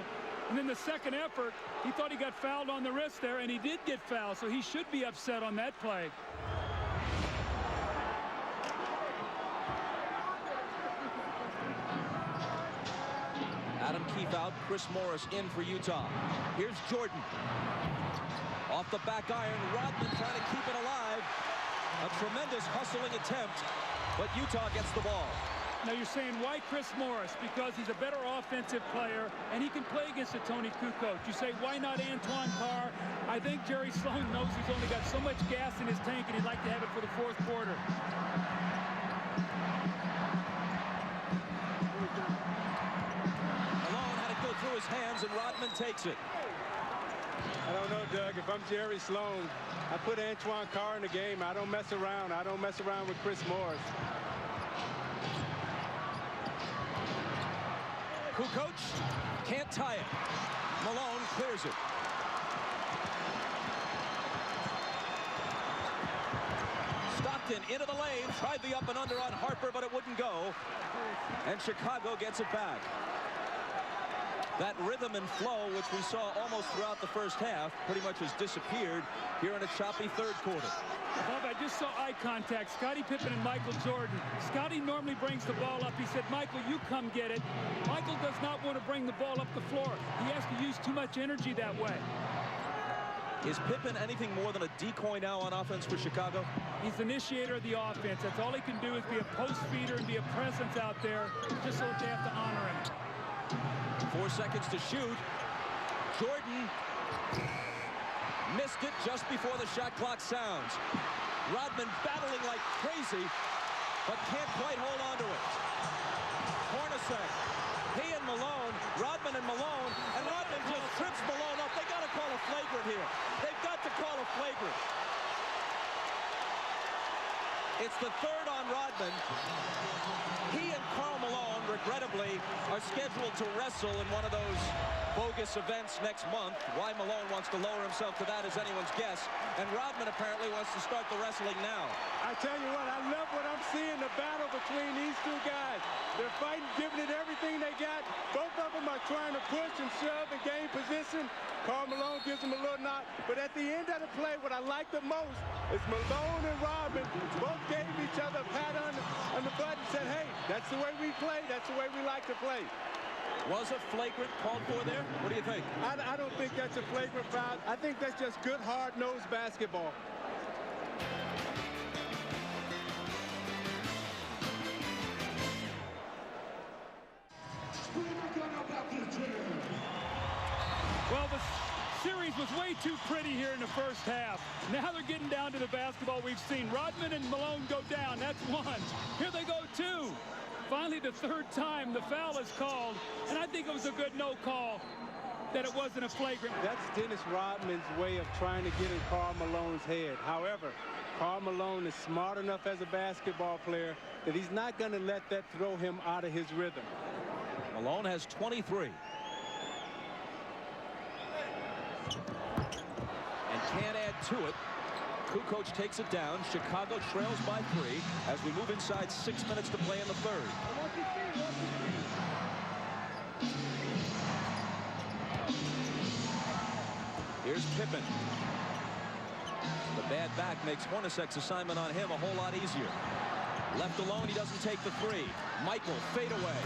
And then the second effort, he thought he got fouled on the wrist there, and he did get fouled, so he should be upset on that play. Adam Keefe out, Chris Morris in for Utah. Here's Jordan. Off the back iron, Rodman trying to keep it alive. A tremendous hustling attempt, but Utah gets the ball. Now you're saying, why Chris Morris? Because he's a better offensive player, and he can play against a Tony Kukoc. You say, why not Antoine Carr? I think Jerry Sloan knows he's only got so much gas in his tank, and he'd like to have it for the fourth quarter. Malone had it go through his hands, and Rodman takes it. I don't know, Doug. If I'm Jerry Sloan, I put Antoine Carr in the game. I don't mess around. I don't mess around with Chris Morris. Kukoc can't tie it. Malone clears it. Stockton into the lane, tried the up and under on Harper, but it wouldn't go. And Chicago gets it back. That rhythm and flow, which we saw almost throughout the first half, pretty much has disappeared here in a choppy third quarter. Bob, I just saw eye contact. Scottie Pippen and Michael Jordan. Scottie normally brings the ball up. He said, Michael, you come get it. Michael does not want to bring the ball up the floor. He has to use too much energy that way. Is Pippen anything more than a decoy now on offense for Chicago? He's the initiator of the offense. That's all he can do, is be a post feeder and be a presence out there, just so that they have to honor him. 4 seconds to shoot. Jordan missed it just before the shot clock sounds. Rodman battling like crazy, but can't quite hold on to it. Hornacek, he and Malone, Rodman and Malone, and Rodman just trips Malone up. They got to call a flagrant here. They've got to call a flagrant. It's the third on Rodman. He and Karl Malone, regrettably, are scheduled to wrestle in one of those bogus events next month. Why Malone wants to lower himself to that is anyone's guess. And Rodman apparently wants to start the wrestling now. I tell you what, I love what I'm seeing, the battle between these two guys. They're fighting, giving it everything they got. Both of them are trying to push and shove and gain position. Karl Malone gives him a little knock. But at the end of the play, what I like the most is Malone and Rodman both gave each other a pat on the butt and said, hey, that's the way we play. That's the way we like to play. Was a flagrant called for there? What do you think? I don't think that's a flagrant foul. I think that's just good, hard-nosed basketball. Well, the series was way too pretty here in the first half. Now they're getting down to the basketball we've seen. Rodman and Malone go down. That's one. Here they go, two. Finally, the third time the foul is called, and I think it was a good no call that it wasn't a flagrant. That's Dennis Rodman's way of trying to get in Karl Malone's head. However, Karl Malone is smart enough as a basketball player that he's not going to let that throw him out of his rhythm. Malone has 23. And can't add to it. Kukoc takes it down. Chicago trails by 3 as we move inside 6 minutes to play in the third. Here's Pippen. The bad back makes Hornacek's assignment on him a whole lot easier. Left alone, he doesn't take the 3. Michael, fade away.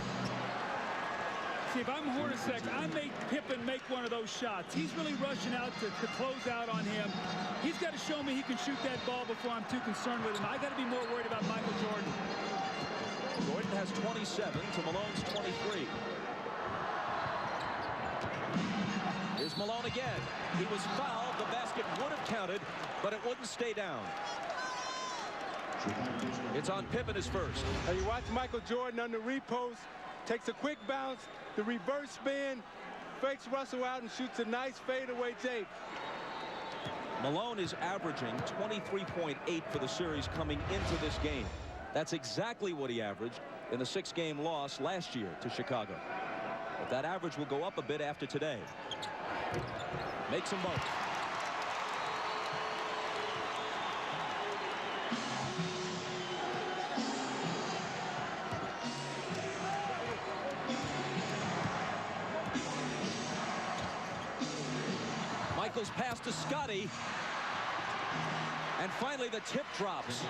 See, if I'm Hornacek, I make Pippen make one of those shots. He's really rushing out to close out on him. He's got to show me he can shoot that ball before I'm too concerned with him. I got to be more worried about Michael Jordan. Jordan has 27 to Malone's 23. Here's Malone again. He was fouled. The basket would have counted, but it wouldn't stay down. It's on Pippen his first. Now you watch Michael Jordan on the repost, takes a quick bounce, the reverse spin, fakes Russell out and shoots a nice fadeaway tape. Malone is averaging 23.8 for the series coming into this game. That's exactly what he averaged in the 6-game loss last year to Chicago. But that average will go up a bit after today. Makes them both. Michaels pass to Scotty. And finally the tip drops.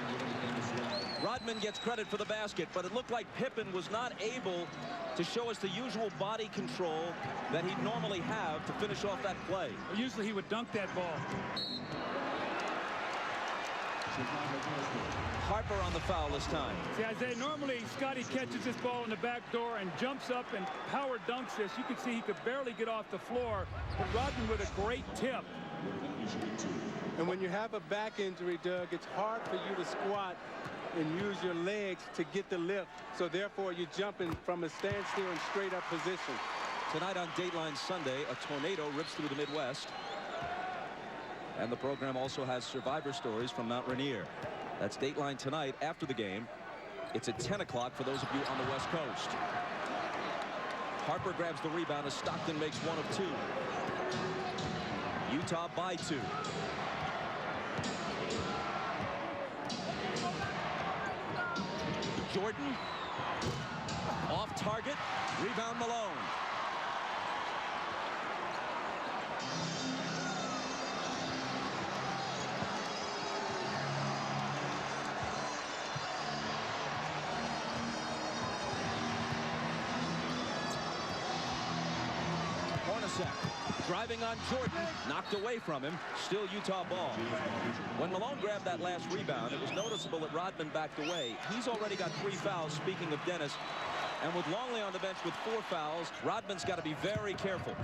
Rodman gets credit for the basket, but it looked like Pippen was not able to show us the usual body control that he'd normally have to finish off that play. Usually he would dunk that ball. Harper on the foul this time. See, Isaiah, normally Scotty catches this ball in the back door and jumps up and power dunks this. You can see he could barely get off the floor, but Rodman with a great tip. And when you have a back injury, Doug, it's hard for you to squat and use your legs to get the lift. So therefore, you're jumping from a standstill and straight up position. Tonight on Dateline Sunday, a tornado rips through the Midwest. And the program also has survivor stories from Mount Rainier. That's Dateline tonight after the game. It's at 10 o'clock for those of you on the West Coast. Harper grabs the rebound as Stockton makes one of two. Utah by 2. Jordan off target. Rebound Malone. Driving on Jordan, knocked away from him. Still Utah ball. When Malone grabbed that last rebound, it was noticeable that Rodman backed away. He's already got 3 fouls, speaking of Dennis. And with Longley on the bench with 4 fouls, Rodman's got to be very careful.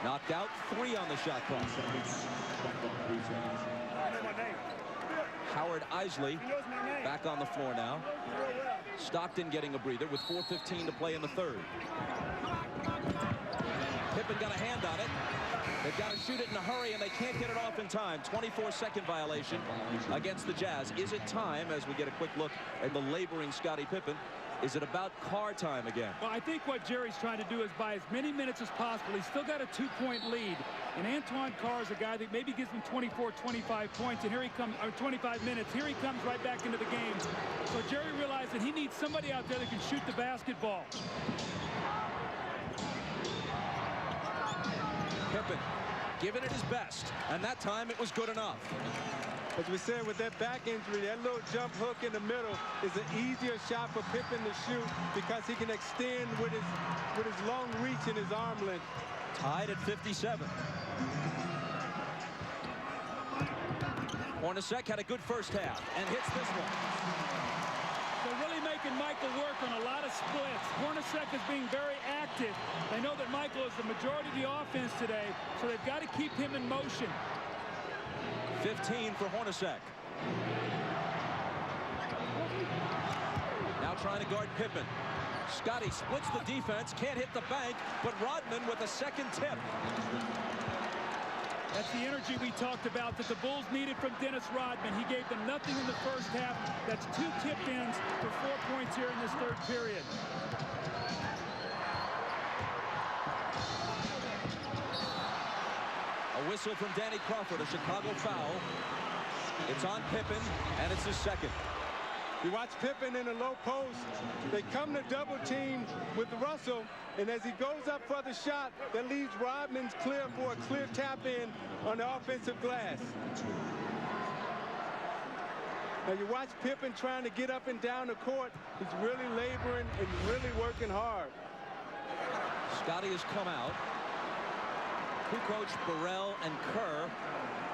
Knocked out, 3 on the shot clock. Howard Isley back on the floor now. Stockton getting a breather with 4:15 to play in the third. Pippen got a hand on it. They've got to shoot it in a hurry, and they can't get it off in time. 24-second violation against the Jazz. Is it time, as we get a quick look at the laboring Scottie Pippen, is it about car time again? Well, I think what Jerry's trying to do is buy as many minutes as possible. He's still got a 2-point lead. And Antoine Carr is a guy that maybe gives him 24, 25 points. And here he comes, or 25 minutes. Here he comes right back into the game. So Jerry realized that he needs somebody out there that can shoot the basketball. Pippen giving it his best. And that time it was good enough. As we said, with that back injury, that little jump hook in the middle is an easier shot for Pippen to shoot because he can extend with his long reach and his arm length. Tied at 57. Hornacek had a good first half and hits this one. They're really making Michael work on a lot of splits. Hornacek is being very active. They know that Michael is the majority of the offense today, so they've got to keep him in motion. 15 for Hornacek. Now trying to guard Pippen. Scotty splits the defense, can't hit the bank, but Rodman with a second tip. That's the energy we talked about that the Bulls needed from Dennis Rodman. He gave them nothing in the first half. That's 2 tip-ins for 4 points here in this third period. A whistle from Danny Crawford, a Chicago foul. It's on Pippen, and it's his second. You watch Pippen in the low post. They come to double team with Russell, and as he goes up for the shot, that leaves Rodman's clear for a clear tap in on the offensive glass. Now you watch Pippen trying to get up and down the court. He's really laboring and really working hard. Scotty has come out. Kukoc, Burrell, and Kerr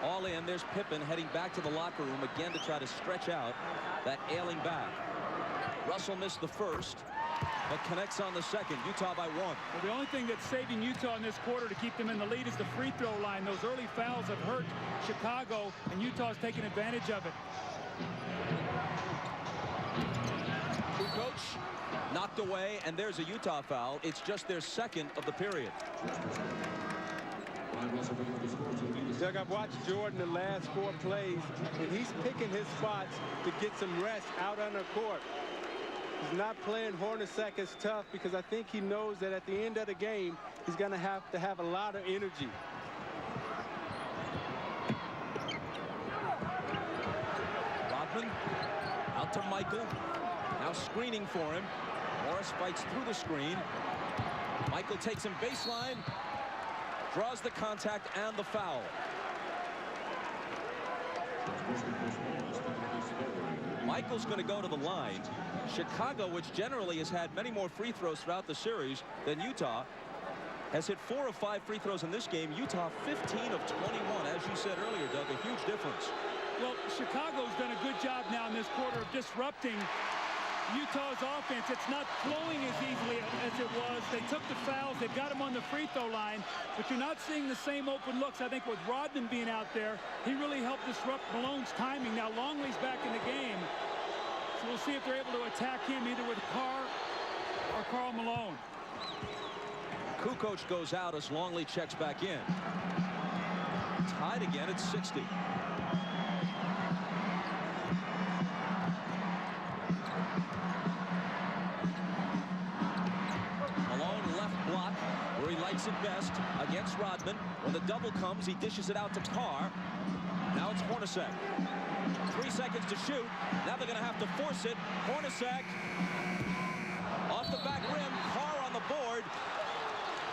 all in. There's Pippen heading back to the locker room again to try to stretch out that ailing back. Russell missed the first, but connects on the second. Utah by 1. Well, the only thing that's saving Utah in this quarter to keep them in the lead is the free throw line. Those early fouls have hurt Chicago, and Utah's taking advantage of it. Kukoc knocked away, and there's a Utah foul. It's just their second of the period. Doug, I've watched Jordan the last 4 plays, and he's picking his spots to get some rest out on the court. He's not playing Hornacek as tough because I think he knows that at the end of the game, he's going to have a lot of energy. Rodman out to Michael. Now screening for him. Morris fights through the screen. Michael takes him baseline. Draws the contact and the foul. Michael's going to go to the line. Chicago, which generally has had many more free throws throughout the series than Utah, has hit 4 of 5 free throws in this game. Utah 15 of 21. As you said earlier, Doug, a huge difference. Well, Chicago's done a good job now in this quarter of disrupting Utah's offense. It's not flowing as easily as it was. They took the fouls. They've got him on the free throw line, but you're not seeing the same open looks. I think with Rodman being out there, he really helped disrupt Malone's timing. Now Longley's back in the game, so we'll see if they're able to attack him either with Carr or Karl Malone. Kukoc goes out as Longley checks back in. Tied again at 60. It best against Rodman. When the double comes, he dishes it out to Carr. Now it's Hornacek. 3 seconds to shoot. Now they're going to have to force it. Hornacek off the back rim. Carr on the board.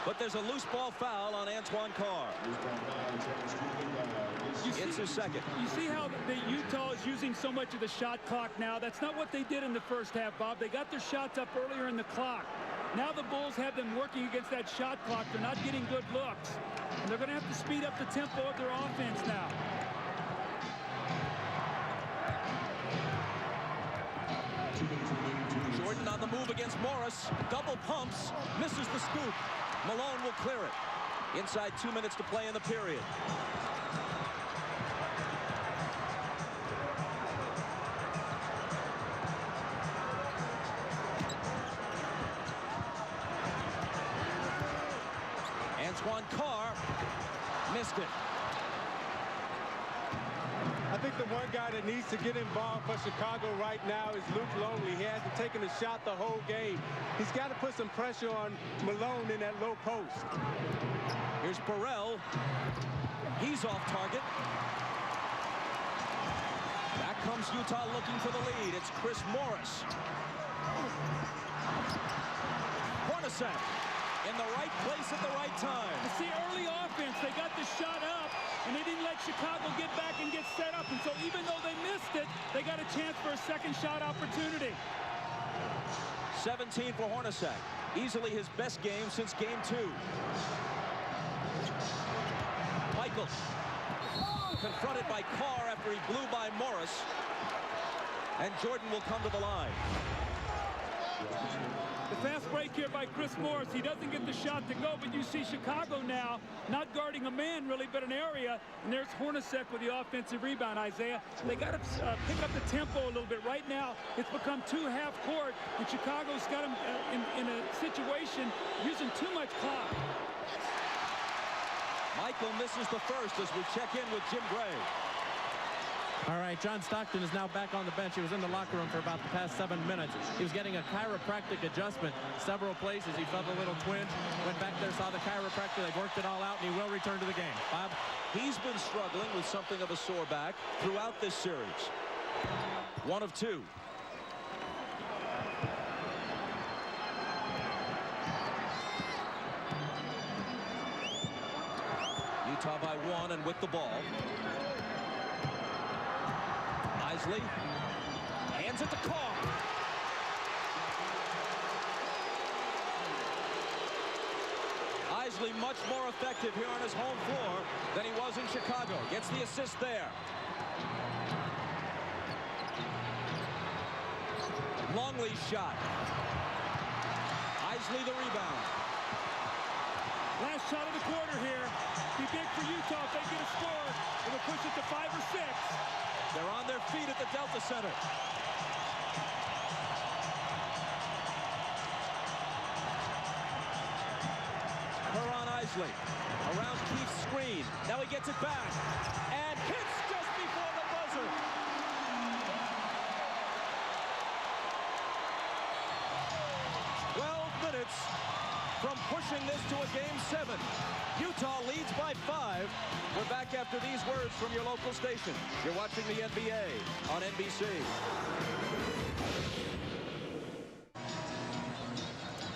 But there's a loose ball foul on Antoine Carr. It's his second. You see how Utah is using so much of the shot clock now? That's not what they did in the first half, Bob. They got their shots up earlier in the clock. Now the Bulls have them working against that shot clock. They're not getting good looks. And they're going to have to speed up the tempo of their offense now. Jordan on the move against Morris. Double pumps. Misses the scoop. Malone will clear it. Inside 2 minutes to play in the period. Antoine Carr missed it. I think the one guy that needs to get involved for Chicago right now is Luke Longley. He hasn't taken a shot the whole game. He's got to put some pressure on Malone in that low post. Here's Burrell. He's off target. Back comes Utah looking for the lead. It's Chris Morris. Hornacek in the right place at the right time. You see, early offense, they got the shot up, and they didn't let Chicago get back and get set up. And so even though they missed it, they got a chance for a second shot opportunity. 17 for Hornacek. Easily his best game since game 2. Michael confronted by Carr after he blew by Morris. And Jordan will come to the line. The fast break here by Chris Morris. He doesn't get the shot to go, but you see Chicago now not guarding a man really, but an area. And there's Hornacek with the offensive rebound, Isaiah. They got to pick up the tempo a little bit. Right now, it's become 2 half court, and Chicago's got them in a situation using too much clock. Michael misses the first as we check in with Jim Gray. All right, John Stockton is now back on the bench. He was in the locker room for about the past 7 minutes. He was getting a chiropractic adjustment several places. He felt a little twinge, went back there, saw the chiropractor. They worked it all out, and he will return to the game. Bob? He's been struggling with something of a sore back throughout this series. 1 of 2. Utah by 1 and with the ball. Isley hands it to Carr. Isley much more effective here on his home floor than he was in Chicago. Gets the assist there. Longley's shot. Isley the rebound. Last shot of the quarter here. Be big for Utah if they get a score. It'll push it to 5 or 6. They're on their feet at the Delta Center. Caron Isley around Keith's screen. Now he gets it back and hits just before the buzzer. Minutes from pushing this to a Game 7. Utah leads by 5. We're back after these words from your local station. You're watching the NBA on NBC.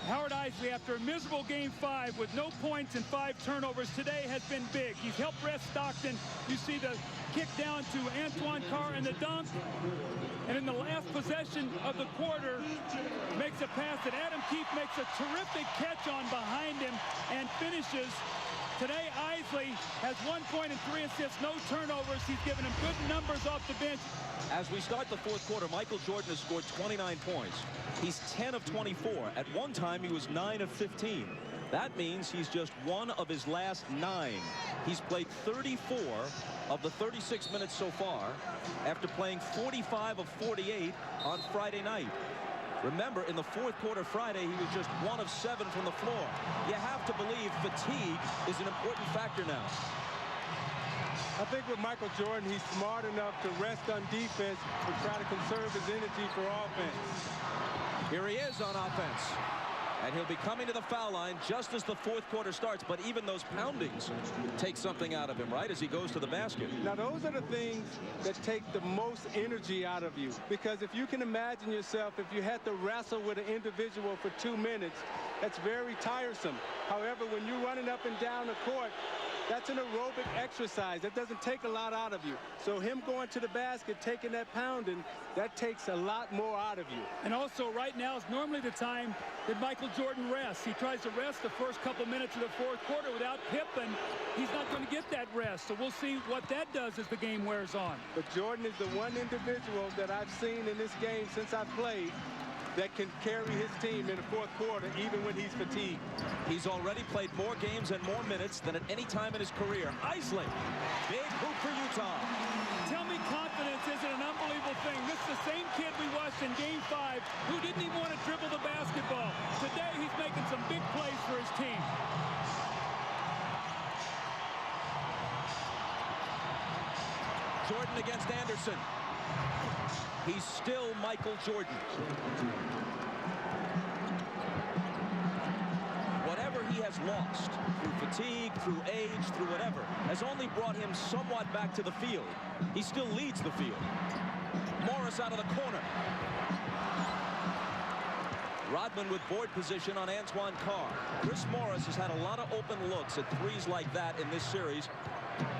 Howard Isley, after a miserable Game 5 with no points and 5 turnovers, today has been big. He's helped rest Stockton. You see the kick down to Antoine Carr and the dunk. And in the last possession of the quarter, makes a pass that Adam Keefe makes a terrific catch on behind him and finishes. Today, Isley has 1 point and 3 assists, no turnovers. He's given him good numbers off the bench. As we start the fourth quarter, Michael Jordan has scored 29 points. He's 10 of 24. At one time, he was 9 of 15. That means he's just one of his last 9. He's played 34 of the 36 minutes so far after playing 45 of 48 on Friday night. Remember, in the fourth quarter Friday, he was just 1 of 7 from the floor. You have to believe fatigue is an important factor now. I think with Michael Jordan, he's smart enough to rest on defense and try to conserve his energy for offense. Here he is on offense. And he'll be coming to the foul line just as the fourth quarter starts. But even those poundings take something out of him, right, as he goes to the basket. Now, those are the things that take the most energy out of you. Because if you can imagine yourself, if you had to wrestle with an individual for 2 minutes, that's very tiresome. However, when you're running up and down the court, that's an aerobic exercise. That doesn't take a lot out of you. So him going to the basket, taking that pounding, that takes a lot more out of you. And also right now is normally the time that Michael Jordan rests. He tries to rest the first couple minutes of the fourth quarter without Pippen. He's not going to get that rest. So we'll see what that does as the game wears on. But Jordan is the one individual that I've seen in this game since I've played that can carry his team in the fourth quarter even when he's fatigued. He's already played more games and more minutes than at any time in his career. Isley, big hoop for Utah. Tell me confidence isn't an unbelievable thing. This is the same kid we watched in Game 5 who didn't even want to dribble the basketball. Today he's making some big plays for his team. Jordan against Anderson. He's still Michael Jordan. Whatever he has lost through fatigue, through age, through whatever, has only brought him somewhat back to the field. He still leads the field. Morris out of the corner. Rodman with board position on Antoine Carr. Chris Morris has had a lot of open looks at threes like that in this series.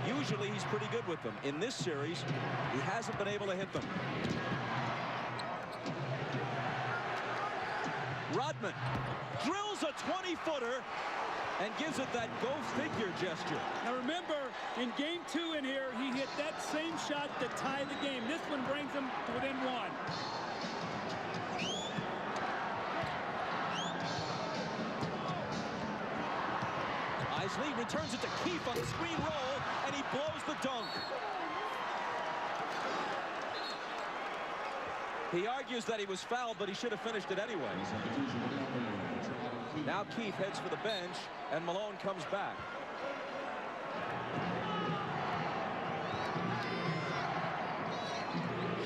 Usually he's pretty good with them. In this series, he hasn't been able to hit them. Rodman drills a 20-footer and gives it that go-figure gesture. Now remember, in Game 2 in here, he hit that same shot to tie the game. This one brings him to within 1. Isley returns it to Keefe on the screen roll, and he blows the dunk. He argues that he was fouled, but he should have finished it anyway. Now Keefe heads for the bench, and Malone comes back.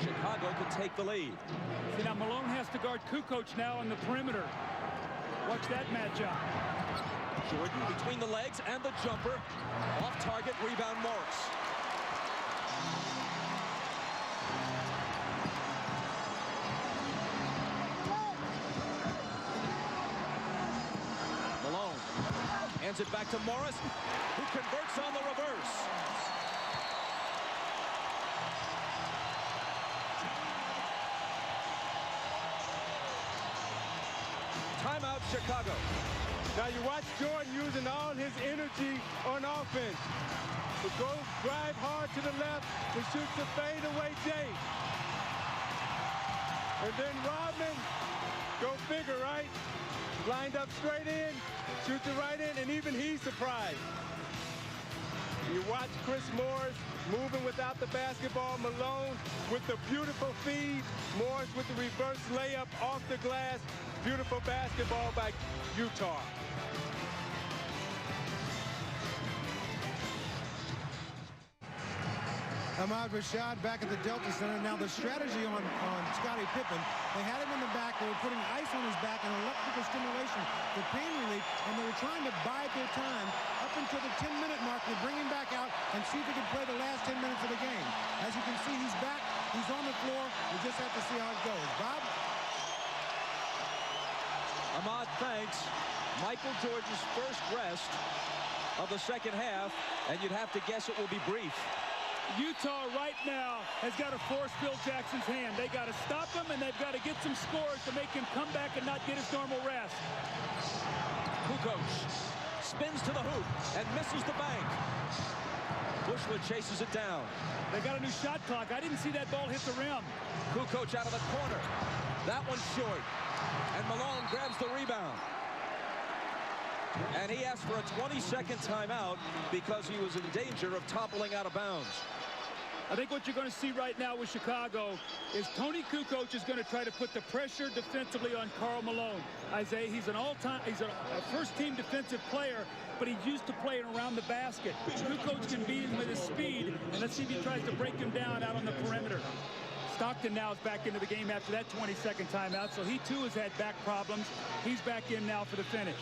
Chicago can take the lead. See, now Malone has to guard Kukoc now on the perimeter. Watch that matchup. Jordan between the legs and the jumper. Off target, rebound Morris. Malone hands it back to Morris, who converts on the reverse. Timeout, Chicago. Now you watch Jordan using all his energy on offense. To go drive hard to the left and shoot the fadeaway J. And then Rodman, go figure, right? Lined up straight in, shoots it right in, and even he's surprised. You watch Chris Morris moving without the basketball. Malone with the beautiful feed. Morris with the reverse layup off the glass. Beautiful basketball by Utah. Ahmad Rashad back at the Delta Center. Now the strategy on Scottie Pippen, they had him in the back. They were putting ice on his back and electrical stimulation for pain relief, and they were trying to bide their time up until the 10-minute mark to bring him back out and see if he could play the last 10 minutes of the game. As you can see, he's back. He's on the floor. We just have to see how it goes. Bob? Ahmad thanks Michael Jordan's first rest of the second half, and you'd have to guess it will be brief. Utah right now has got to force Phil Jackson's hand. They got to stop him, and they've got to get some scores to make him come back and not get his normal rest. Kukoc spins to the hoop and misses the bank. Bushwood chases it down. They got a new shot clock. I didn't see that ball hit the rim. Kukoc out of the corner. That one's short. And Malone grabs the rebound. And he asked for a 20-second timeout because he was in danger of toppling out of bounds. I think what you're going to see right now with Chicago is Tony Kukoc is going to try to put the pressure defensively on Karl Malone. Isaiah, he's a first-team defensive player, but he's used to playing around the basket. Kukoc can beat him with his speed, and let's see if he tries to break him down out on the perimeter. Stockton now is back into the game after that 20-second timeout, so he too has had back problems. He's back in now for the finish.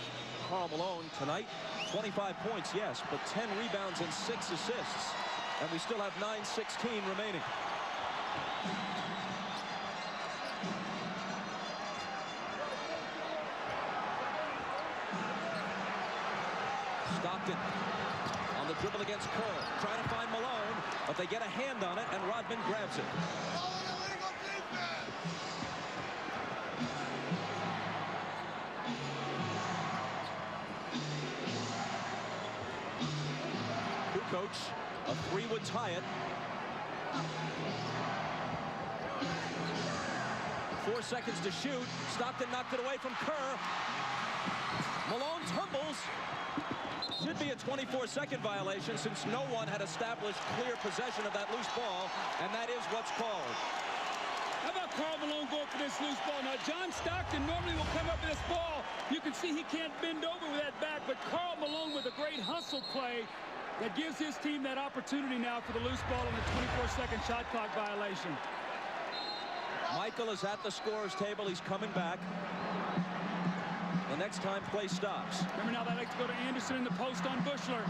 Karl Malone tonight, 25 points, yes, but 10 rebounds and 6 assists. And we still have 9:16 remaining. Stockton on the dribble against Kerr, trying to find Malone, but they get a hand on it, and Rodman grabs it. Kukoc, a 3 would tie it. 4 seconds to shoot. Stockton knocked it away from Kerr. Malone tumbles. Should be a 24-second violation since no one had established clear possession of that loose ball, and that is what's called. How about Karl Malone going for this loose ball? Now, John Stockton normally will come up with this ball. You can see he can't bend over with that back, but Karl Malone with a great hustle play that gives his team that opportunity now for the loose ball and the 24-second shot clock violation. Michael is at the scorer's table. He's coming back. The next time play stops. Remember now they like to go to Anderson in the post on Bushler.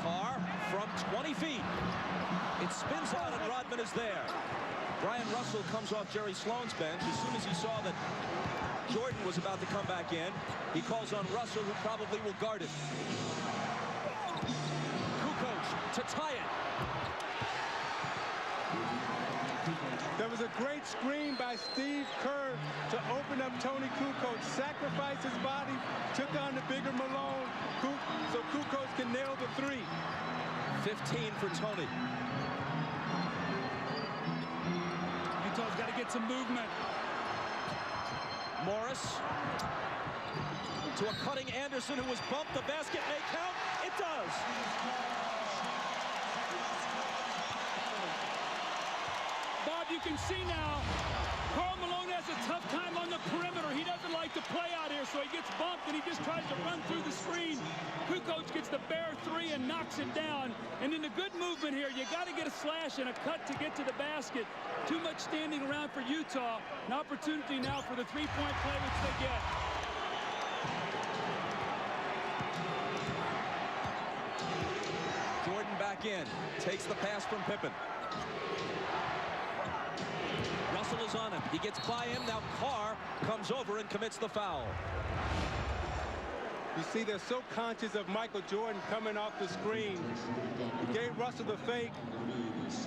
Carr from 20 feet. It spins out and Rodman is there. Brian Russell comes off Jerry Sloan's bench. As soon as he saw that Jordan was about to come back in, he calls on Russell, who probably will guard it. Kukoc to tie it. There was a great screen by Steve Kerr to open up Tony Kukoc, sacrificed his body, took on the bigger Malone, so Kukoc can nail the 3. 15 for Tony. Utah's got to get some movement. Morris to a cutting Anderson, who was bumped. The basket may count. It does. Bob, you can see now Karl Malone has a tough time on the perimeter. He doesn't like to play out here, so he gets bumped and he just tries to run through the screen. Kukoc gets the bare 3 and knocks it down. And in the good movement here, you got to get a slash and a cut to get to the basket. Too much standing around for Utah. An opportunity now for the three-point play, which they get. Jordan back in. Takes the pass from Pippen. Russell is on him. He gets by him. Now Carr comes over and commits the foul. You see, they're so conscious of Michael Jordan coming off the screen. He gave Russell the fake.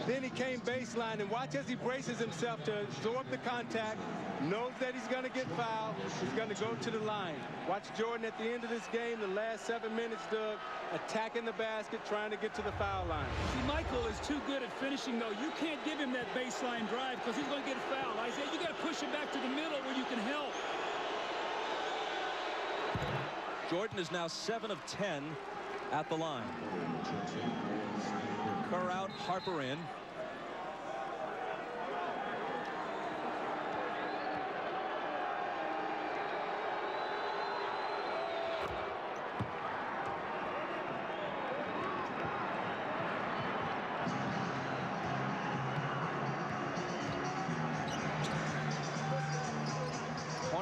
Then he came baseline, and watch as he braces himself to absorb the contact, knows that he's going to get fouled. He's going to go to the line. Watch Jordan at the end of this game, the last 7 minutes, Doug, attacking the basket, trying to get to the foul line. See, Michael is too good at finishing, though. You can't give him that baseline drive because he's going to get fouled. Isaiah, you got to push him back to the middle where you can help. Jordan is now 7 of 10 at the line. Kerr out, Harper in.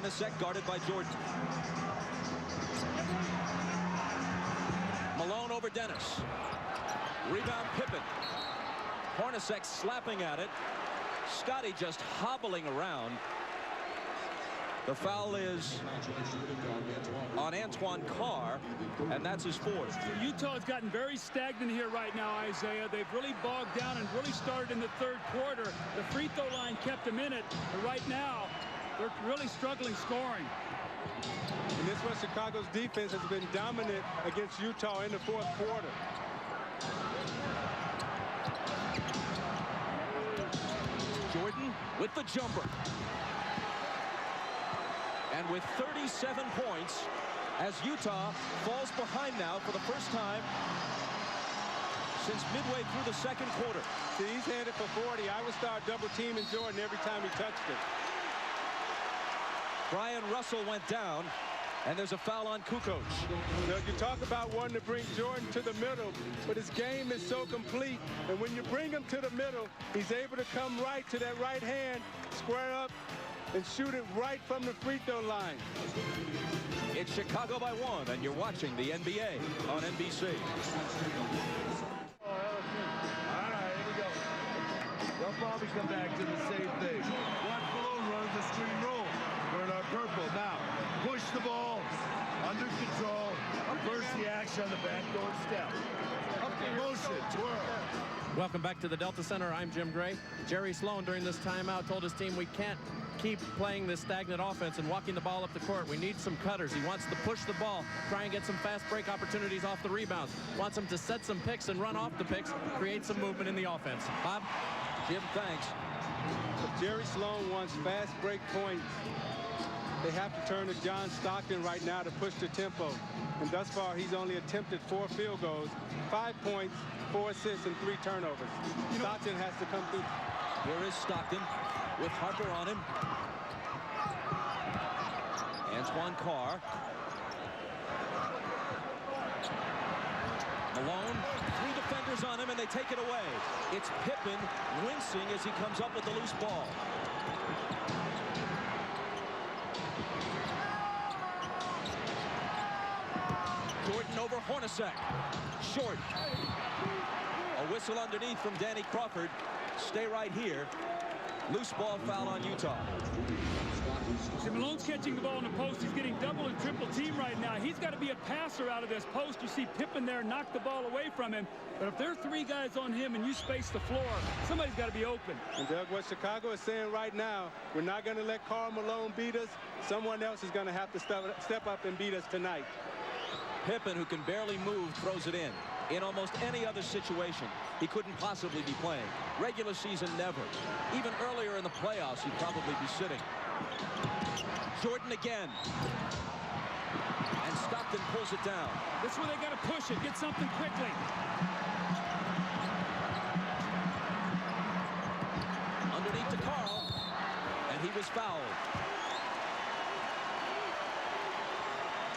Hornacek guarded by Jordan. Malone over Dennis. Rebound Pippen. Hornacek slapping at it. Scotty just hobbling around. The foul is on Antoine Carr, and that's his fourth. Utah has gotten very stagnant here right now, Isaiah. They've really bogged down and really started in the third quarter. The free throw line kept them in it, but right now they're really struggling scoring. And this was Chicago's defense has been dominant against Utah in the fourth quarter. Jordan with the jumper. And with 37 points, as Utah falls behind now for the first time since midway through the second quarter. See, he's headed for 40. I would start double teaming Jordan every time he touched it. Brian Russell went down, and there's a foul on Kukoc. Now, you talk about wanting to bring Jordan to the middle, but his game is so complete. And when you bring him to the middle, he's able to come right to that right hand, square up, and shoot it right from the free throw line. It's Chicago by 1, and you're watching the NBA on NBC. All right, here we go. They'll probably come back to the same thing. Watch Malone runs the screen roll. We're in our purple. Now, push the ball under control. Reverse the action on the backdoor step. Motion, twirl. Welcome back to the Delta Center. I'm Jim Gray. Jerry Sloan during this timeout told his team we can't keep playing this stagnant offense and walking the ball up the court. We need some cutters. He wants to push the ball, try and get some fast break opportunities off the rebounds. Wants them to set some picks and run off the picks, create some movement in the offense. Bob? Jim, thanks. If Jerry Sloan wants fast break points, they have to turn to John Stockton right now to push the tempo. And thus far, he's only attempted 4 field goals, 5 points, 4 assists, and 3 turnovers. Stockton has to come through. Here is Stockton with Harper on him. Antoine Carr. Malone, 3 defenders on him, and they take it away. It's Pippen wincing as he comes up with the loose ball. Jordan over Hornacek. Short. A whistle underneath from Danny Crawford. Stay right here. Loose ball foul on Utah. See, Malone's catching the ball in the post. He's getting double and triple team right now. He's got to be a passer out of this post. You see Pippen there knock the ball away from him. But if there are 3 guys on him and you space the floor, somebody's got to be open. And Doug, what Chicago is saying right now, we're not going to let Karl Malone beat us. Someone else is going to have to step up and beat us tonight. Pippen, who can barely move, throws it in. In almost any other situation, he couldn't possibly be playing. Regular season, never. Even earlier in the playoffs, he'd probably be sitting. Jordan again. And Stockton pulls it down. This is where they got to push it, get something quickly. Underneath to Carl, and he was fouled.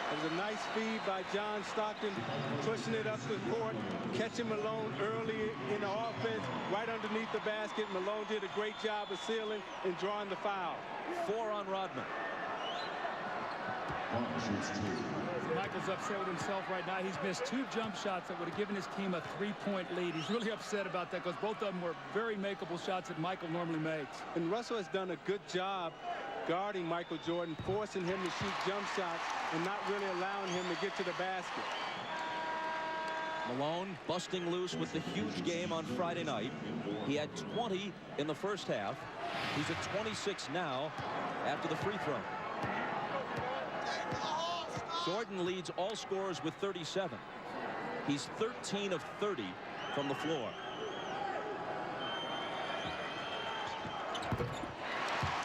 It was a nice feed by John Stockton, pushing it up the court, catching Malone early in the offense, right underneath the basket. Malone did a great job of sealing and drawing the foul. 4 on Rodman. Michael's upset with himself right now. He's missed 2 jump shots that would have given his team a 3-point lead. He's really upset about that because both of them were very makeable shots that Michael normally makes. And Russell has done a good job guarding Michael Jordan, forcing him to shoot jump shots and not really allowing him to get to the basket. Malone busting loose with the huge game on Friday night. He had 20 in the first half. He's at 26 now after the free throw. Jordan leads all scorers with 37. He's 13 of 30 from the floor.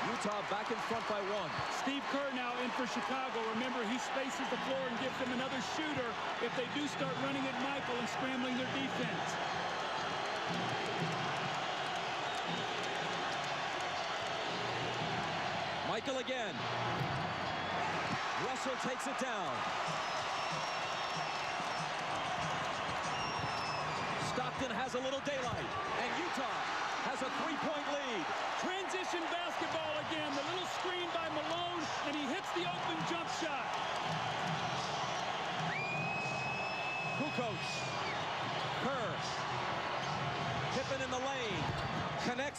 Utah back in front by 1. Steve Kerr now in for Chicago. Remember, he spaces the floor and gives them another shooter if they do start running at Michael and scrambling their defense. Michael again. Russell takes it down. Stockton has a little daylight, and Utah has a 3-point lead. Transition basketball again. The little screen by Malone, and he hits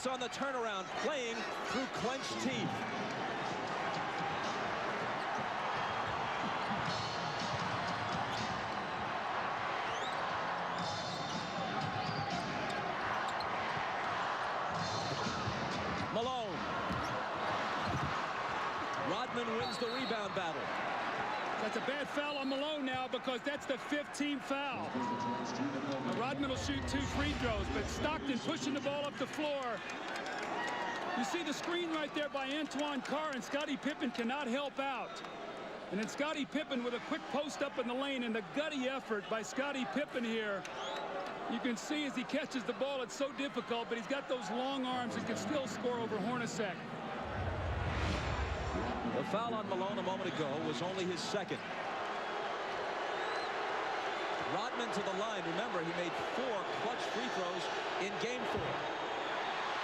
Nuggets on the turnaround, playing through clenched teeth. Malone. Rodman wins the rebound battle. That's a bad foul on Malone now because that's the 15th foul. Now Rodman will shoot 2 free throws, but Stockton pushing the ball up the floor. You see the screen right there by Antoine Carr, and Scottie Pippen cannot help out. And then Scottie Pippen with a quick post up in the lane, and the gutty effort by Scottie Pippen here. You can see as he catches the ball, it's so difficult, but he's got those long arms and can still score over Hornacek. The foul on Malone a moment ago was only his second. Rodman to the line. Remember, he made 4 clutch free throws in game 4.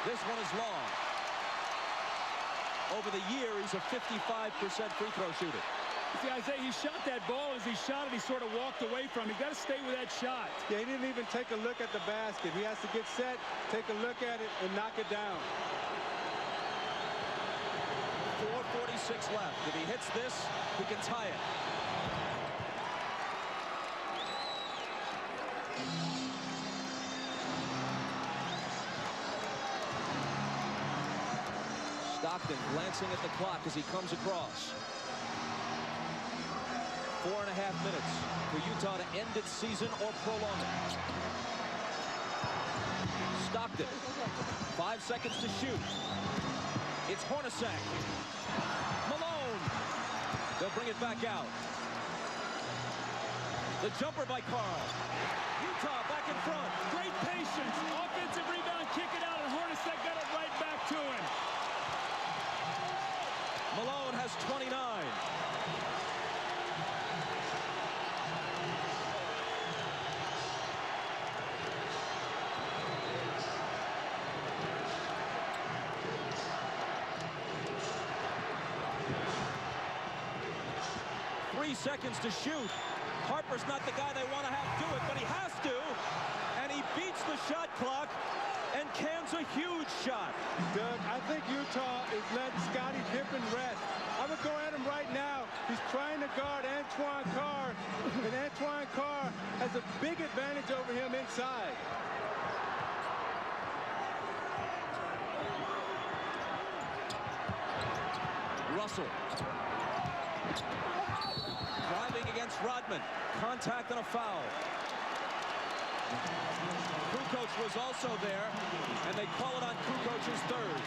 This one is long. Over the year, he's a 55% free throw shooter. See, Isaiah, he shot that ball. As he shot it, he sort of walked away from it. He got to stay with that shot. Yeah, he didn't even take a look at the basket. He has to get set, take a look at it, and knock it down. 4:46 left. If he hits this, he can tie it. Stockton glancing at the clock as he comes across. 4.5 minutes for Utah to end its season or prolong it. Stockton. 5 seconds to shoot. It's Hornacek. Malone. They'll bring it back out. The jumper by Carl. Utah back in front. Great patience. Offensive rebound, kick it out, and Hornacek got it right back to him. Malone has 29. Seconds to shoot. Harper's not the guy they want to have do it, but he has to, and he beats the shot clock and cans a huge shot. Doug, I think Utah is letting Scottie Pippen rest. I would go at him right now. He's trying to guard Antoine Carr, and Antoine Carr has a big advantage over him inside. Russell. Driving against Rodman. Contact and a foul. Kukoc was also there, and they call it on Kukoc's third.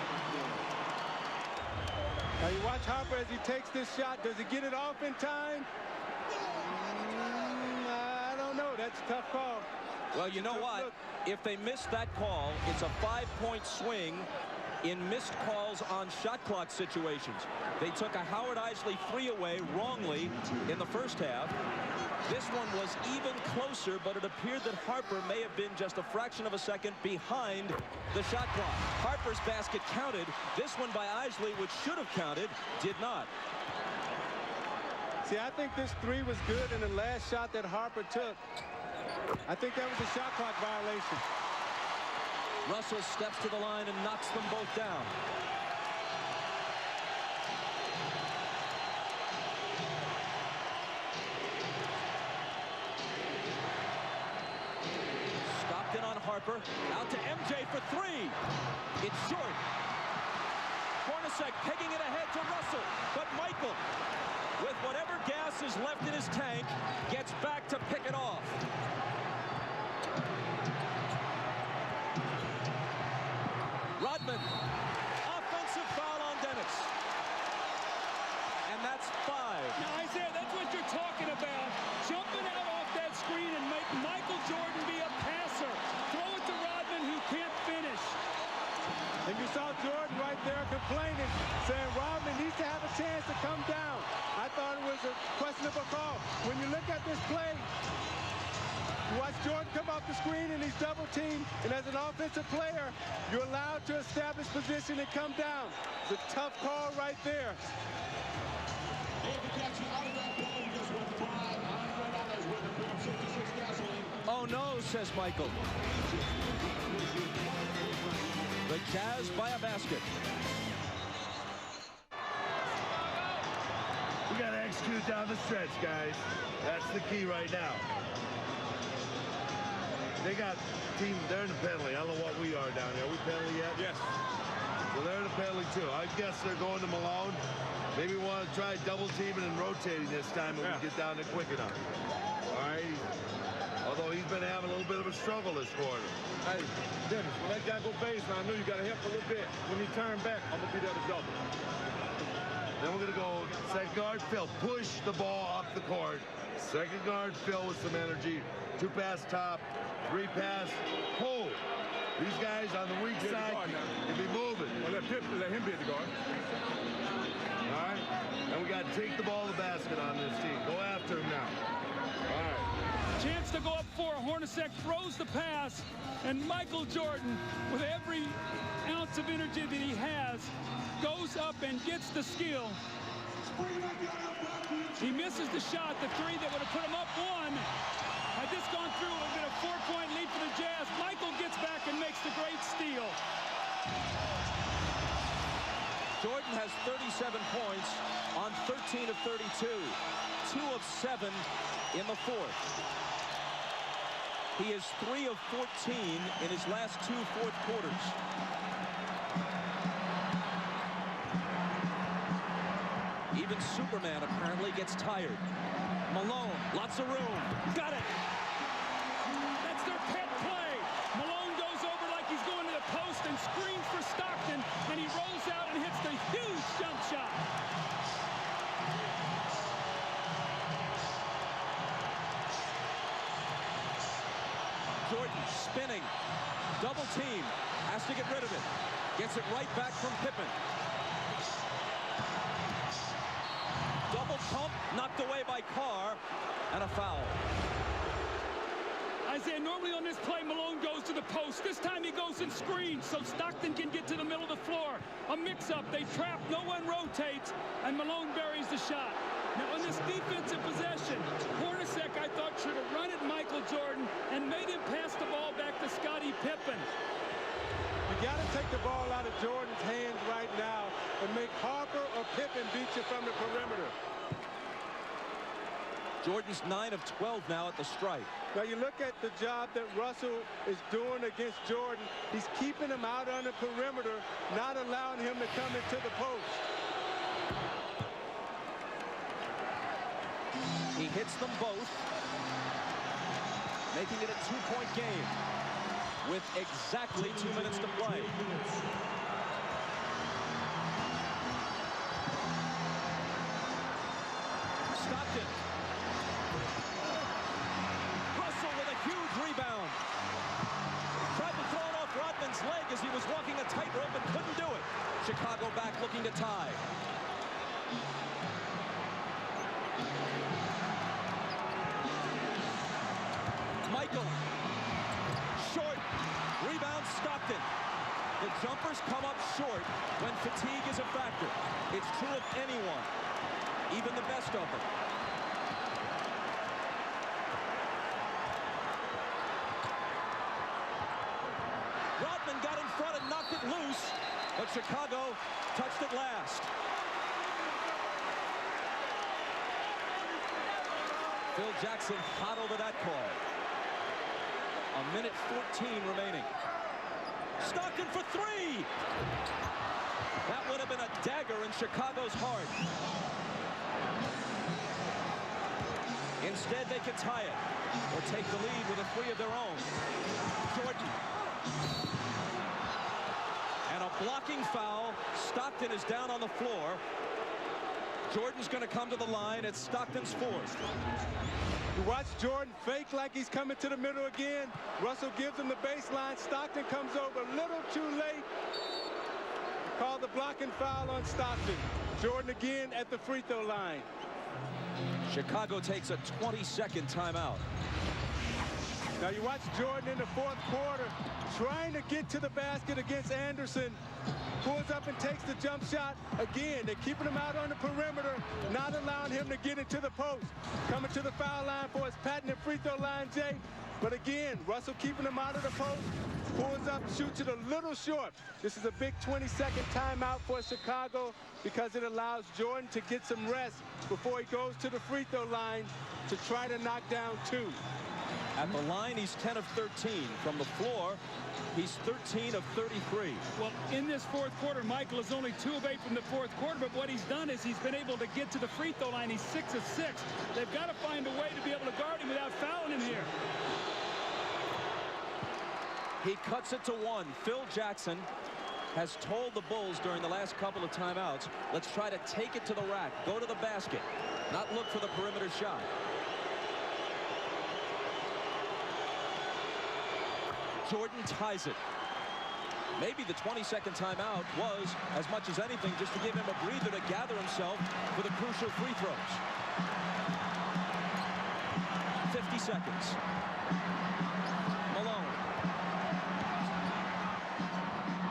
Now you watch Harper as he takes this shot. Does he get it off in time? I don't know. That's a tough call. Well, you know what? If they miss that call, it's a 5-point swing in missed calls on shot clock situations. They took a Howard Eisley 3 away wrongly in the first half. This one was even closer, but it appeared that Harper may have been just a fraction of a second behind the shot clock. Harper's basket counted. This one by Eisley, which should have counted, did not. See, I think this 3 was good in the last shot that Harper took. I think that was a shot clock violation. Russell steps to the line and knocks them both down. Stockton on Harper. Out to MJ for 3. It's short. Hornacek pegging it ahead to Russell. But Michael, with whatever gas is left in his tank, gets back to pick it off. Rodman, offensive foul on Dennis. And that's 5. Now, Isaiah, that's what you're talking about. Jumping out off that screen and make Michael Jordan be a passer. Throw it to Rodman, who can't finish. And you saw Jordan right there complaining, saying Rodman needs to have a chance to come down. I thought it was a questionable call. When you look at this play, you watch Jordan come off the screen and he's double teamed, and as an offensive player, you're allowed to establish position and come down. It's a tough call right there. Oh no, says Michael. The Jazz by a basket. We got to execute down the stretch, guys. That's the key right now. They got team, they're in the penalty. I don't know what we are down there. Are we penalty yet? Yes. So they're in the penalty too. I guess they're going to Malone. Maybe we want to try double teaming and rotating this time when we get down there quick enough. All right. Although he's been having a little bit of a struggle this quarter. Hey, Dennis, when that guy go baseline, I know you got to help a little bit. When he turn back, I'm going to be there to double. Then we're going to go second guard, Phil. Push the ball up the court. Second guard, Phil with some energy. 2-pass top, 3-pass, pull. These guys on the weak side can be moving. Well, let him be at the guard. All right. And we got to take the ball to the basket on this team. Go after him now. All right. Chance to go up 4. Hornacek throws the pass, and Michael Jordan, with every ounce of energy that he has, goes up and gets the skill. He misses the shot, the 3 that would have put him up 1. Had this gone through, it would have been a 4-point lead for the Jazz. Michael gets back and makes the great steal. Jordan has 37 points on 13 of 32. 2 of 7 in the fourth. He is 3 of 14 in his last 2 fourth quarters. Even Superman apparently gets tired. Malone, lots of room. Got it. That's their pet play. Malone goes over like he's going to the post and screens for Stockton, and he rolls out and hits the huge jump shot. Jordan spinning. Double team. Has to get rid of it. Gets it right back from Pippen. Double pump, knocked away by Carr, and a foul. Isaiah, normally on this play, Malone goes to the post. This time he goes and screens so Stockton can get to the middle of the floor. A mix-up, they trap, no one rotates, and Malone buries the shot. Now on this defensive possession, Hornacek, I thought, should have run at Michael Jordan and made him pass the ball back to Scottie Pippen. You got to take the ball out of Jordan's hands right now and make Harper or Pippen beat you from the perimeter. Jordan's 9 of 12 now at the stripe. Now you look at the job that Russell is doing against Jordan. He's keeping him out on the perimeter, not allowing him to come into the post. He hits them both, making it a 2-point game with exactly 2 minutes to play. Stockton. Russell with a huge rebound. Tried to throw it off Rodman's leg as he was walking a tightrope and couldn't do it. Chicago back looking to tie. Michael. Short. Rebound Stockton. The jumpers come up short when fatigue is a factor. It's true of anyone, even the best of them. Rodman got in front and knocked it loose, but Chicago touched it last. Phil Jackson hot over that call. A minute 14 remaining. Stockton for 3. That would have been a dagger in Chicago's heart. Instead, they can tie it or take the lead with a 3 of their own. Jordan. And a blocking foul. Stockton is down on the floor. Jordan's going to come to the line. It's Stockton's 4th. You watch Jordan fake like he's coming to the middle again. Russell gives him the baseline. Stockton comes over a little too late. Called the blocking foul on Stockton. Jordan again at the free throw line. Chicago takes a 20-second timeout. Now you watch Jordan in the 4th quarter trying to get to the basket against Anderson. Pulls up and takes the jump shot. Again, they're keeping him out on the perimeter, not allowing him to get into the post. Coming to the foul line for his patented free throw line, Jay. But again, Russell keeping him out of the post, pulls up, shoots it a little short. This is a big 20-second timeout for Chicago because it allows Jordan to get some rest before he goes to the free throw line to try to knock down 2. At the line, he's 10 of 13. From the floor, he's 13 of 33. Well, in this fourth quarter, Michael is only 2 of 8 from the fourth quarter, but what he's done is he's been able to get to the free throw line. He's 6 of 6. They've got to find a way to be able to guard him without fouling him here. He cuts it to 1. Phil Jackson has told the Bulls during the last couple of timeouts, let's try to take it to the rack, go to the basket, not look for the perimeter shot. Jordan ties it. Maybe the 20-second timeout was, as much as anything, just to give him a breather to gather himself for the crucial free throws. 50 seconds. Malone.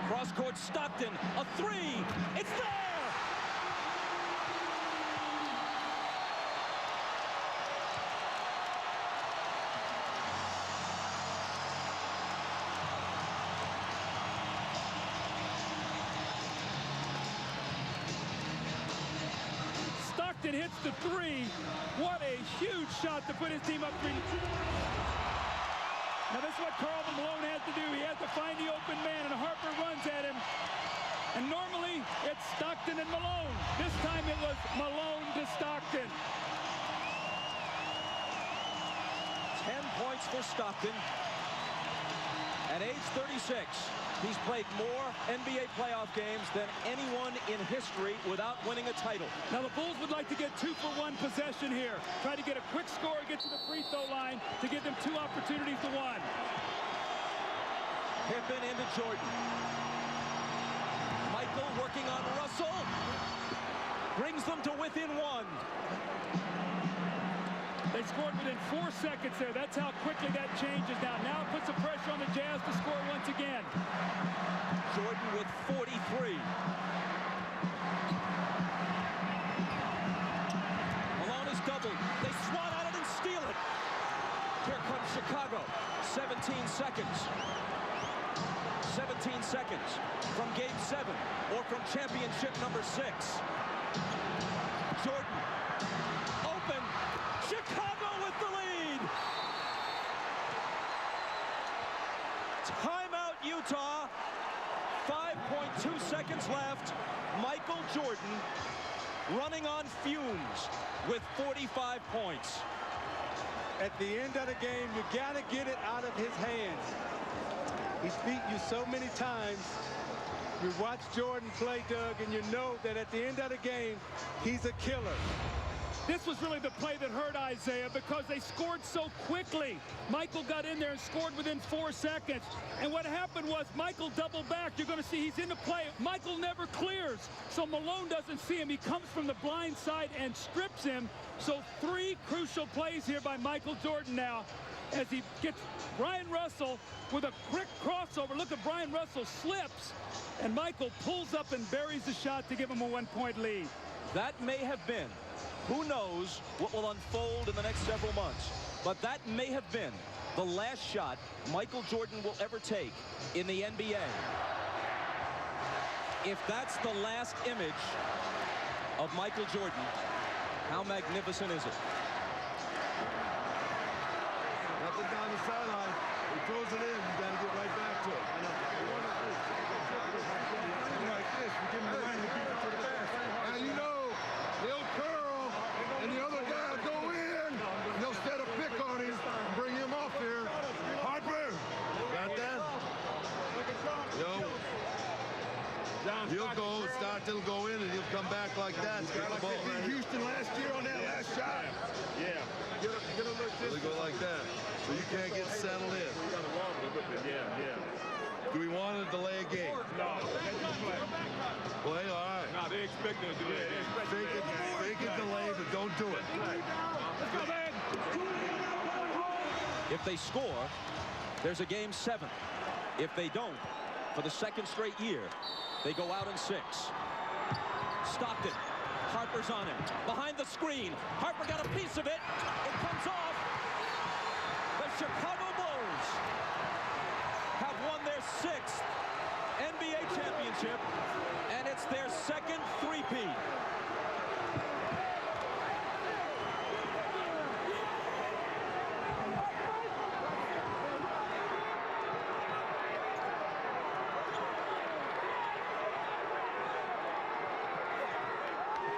Cross-court Stockton. A 3. It's there! Stockton hits the 3. What a huge shot to put his team up 3. Now this is what Karl Malone has to do. He has to find the open man, and Harper runs at him. And normally it's Stockton and Malone. This time it was Malone to Stockton. 10 points for Stockton. At age 36, he's played more NBA playoff games than anyone in history without winning a title. Now the Bulls would like to get 2 for 1 possession here. Try to get a quick score, get to the free throw line to give them 2 opportunities to 1. Pippen into Jordan. Michael working on Russell. Brings them to within 1. They scored within 4 seconds there. That's how quickly that changes now. Now it puts the pressure on the Jazz to score once again. Jordan with 43. Malone is doubled. They swat at it and steal it. Here comes Chicago. 17 seconds. 17 seconds from Game 7 or from championship number 6. Jordan. Open. Chicago with the lead. Timeout, Utah. 5.2 seconds left. Michael Jordan running on fumes with 45 points. At the end of the game, you got to get it out of his hands. He's beat you so many times. You watch Jordan play, Doug, and you know that at the end of the game, he's a killer. This was really the play that hurt Isaiah because they scored so quickly. Michael got in there and scored within 4 seconds. And what happened was Michael doubled back. You're going to see he's in the play. Michael never clears. So Malone doesn't see him. He comes from the blind side and strips him. So 3 crucial plays here by Michael Jordan now as he gets Brian Russell with a quick crossover. Look at Brian Russell slips. And Michael pulls up and buries the shot to give him a 1-point lead. That may have been, who knows what will unfold in the next several months, but that may have been the last shot Michael Jordan will ever take in the NBA. If that's the last image of Michael Jordan, how magnificent is it? Nothing down the sideline. He throws it in. You got to get right back to it. Like this, we give him the line to keep it to the basket. And you know, they'll curl, and the other guy will go in. And they'll set a pick on him and bring him off here. Harper! Got that? Yo. He'll go, Stockton will go in, and he'll come back like that. Get the ball. Houston last year on that last shot. Yeah. Get a look this. They go like that. So you can't get settled in. You got to wobble a little bit. Yeah. Do we want to delay a game? No. Play, all right. No, they expect them to do that. They can delay, but don't do it. Let's go, man. If they score, there's a Game 7. If they don't, for the second straight year, they go out in 6. Stockton. Harper's on him. Behind the screen. Harper got a piece of it. It comes off. The Chicago Bulls Bulls have won their 6th NBA championship, and it's their second three-peat.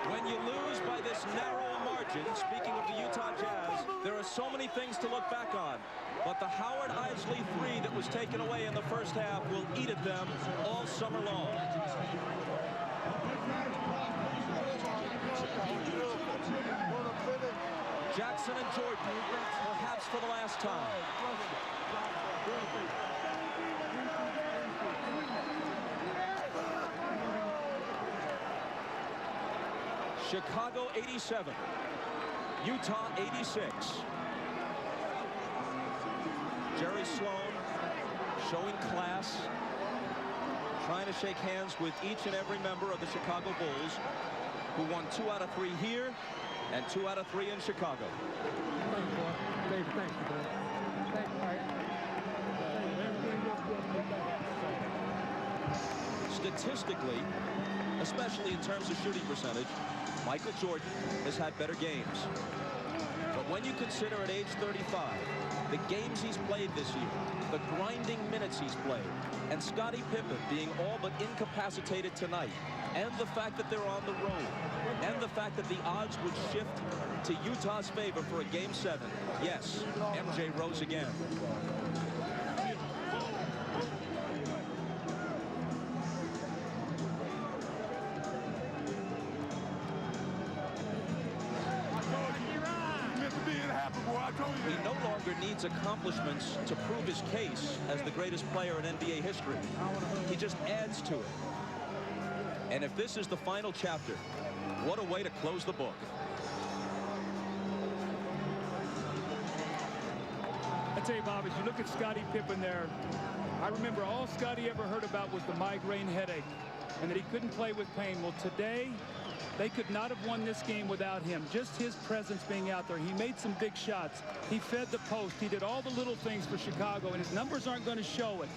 When you lose by this narrow margin, speaking of the Utah Jazz, there are so many things to look back on. But the Howard Isley 3 that was taken away in the first half will eat at them all summer long. Jackson and Jordan, perhaps for the last time. Chicago 87, Utah 86. Jerry Sloan showing class, trying to shake hands with each and every member of the Chicago Bulls, who won 2 out of 3 here and 2 out of 3 in Chicago. Statistically, especially in terms of shooting percentage, Michael Jordan has had better games. But when you consider at age 35, the games he's played this year, the grinding minutes he's played, and Scottie Pippen being all but incapacitated tonight, and the fact that they're on the road, and the fact that the odds would shift to Utah's favor for a Game 7, yes, MJ rose again. He no longer needs accomplishments to prove his case as the greatest player in NBA history. He just adds to it. And if this is the final chapter, what a way to close the book. I tell you, Bob, as you look at Scottie Pippen there, I remember all Scottie ever heard about was the migraine headache and that he couldn't play with pain. Well, today, they could not have won this game without him. Just his presence being out there. He made some big shots. He fed the post. He did all the little things for Chicago, and his numbers aren't going to show it.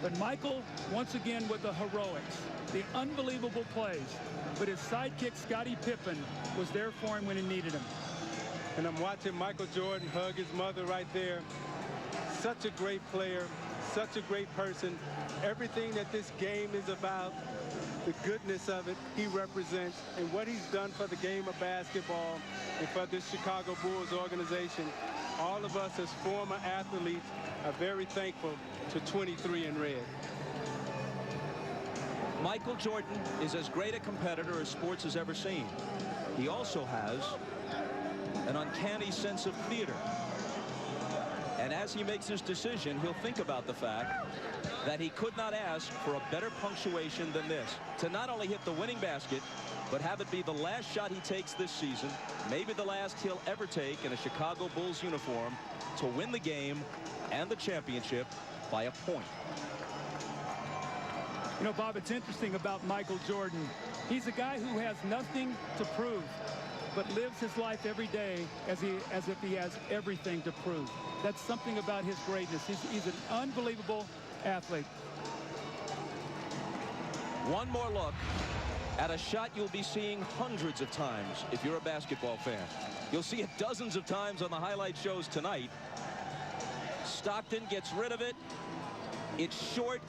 But Michael, once again, with the heroics, the unbelievable plays. But his sidekick, Scottie Pippen, was there for him when he needed him. And I'm watching Michael Jordan hug his mother right there. Such a great player, such a great person. Everything that this game is about, the goodness of it, he represents, and what he's done for the game of basketball and for this Chicago Bulls organization. All of us as former athletes are very thankful to 23 in red. Michael Jordan is as great a competitor as sports has ever seen. He also has an uncanny sense of theater. And as he makes his decision, he'll think about the fact that he could not ask for a better punctuation than this. To not only hit the winning basket, but have it be the last shot he takes this season, maybe the last he'll ever take in a Chicago Bulls uniform, to win the game and the championship by a point. You know, Bob, it's interesting about Michael Jordan. He's a guy who has nothing to prove, but lives his life every day as if he has everything to prove. That's something about his greatness. He's an unbelievable athlete. One more look at a shot you'll be seeing hundreds of times if you're a basketball fan. You'll see it dozens of times on the highlight shows tonight. Stockton gets rid of it. It's short.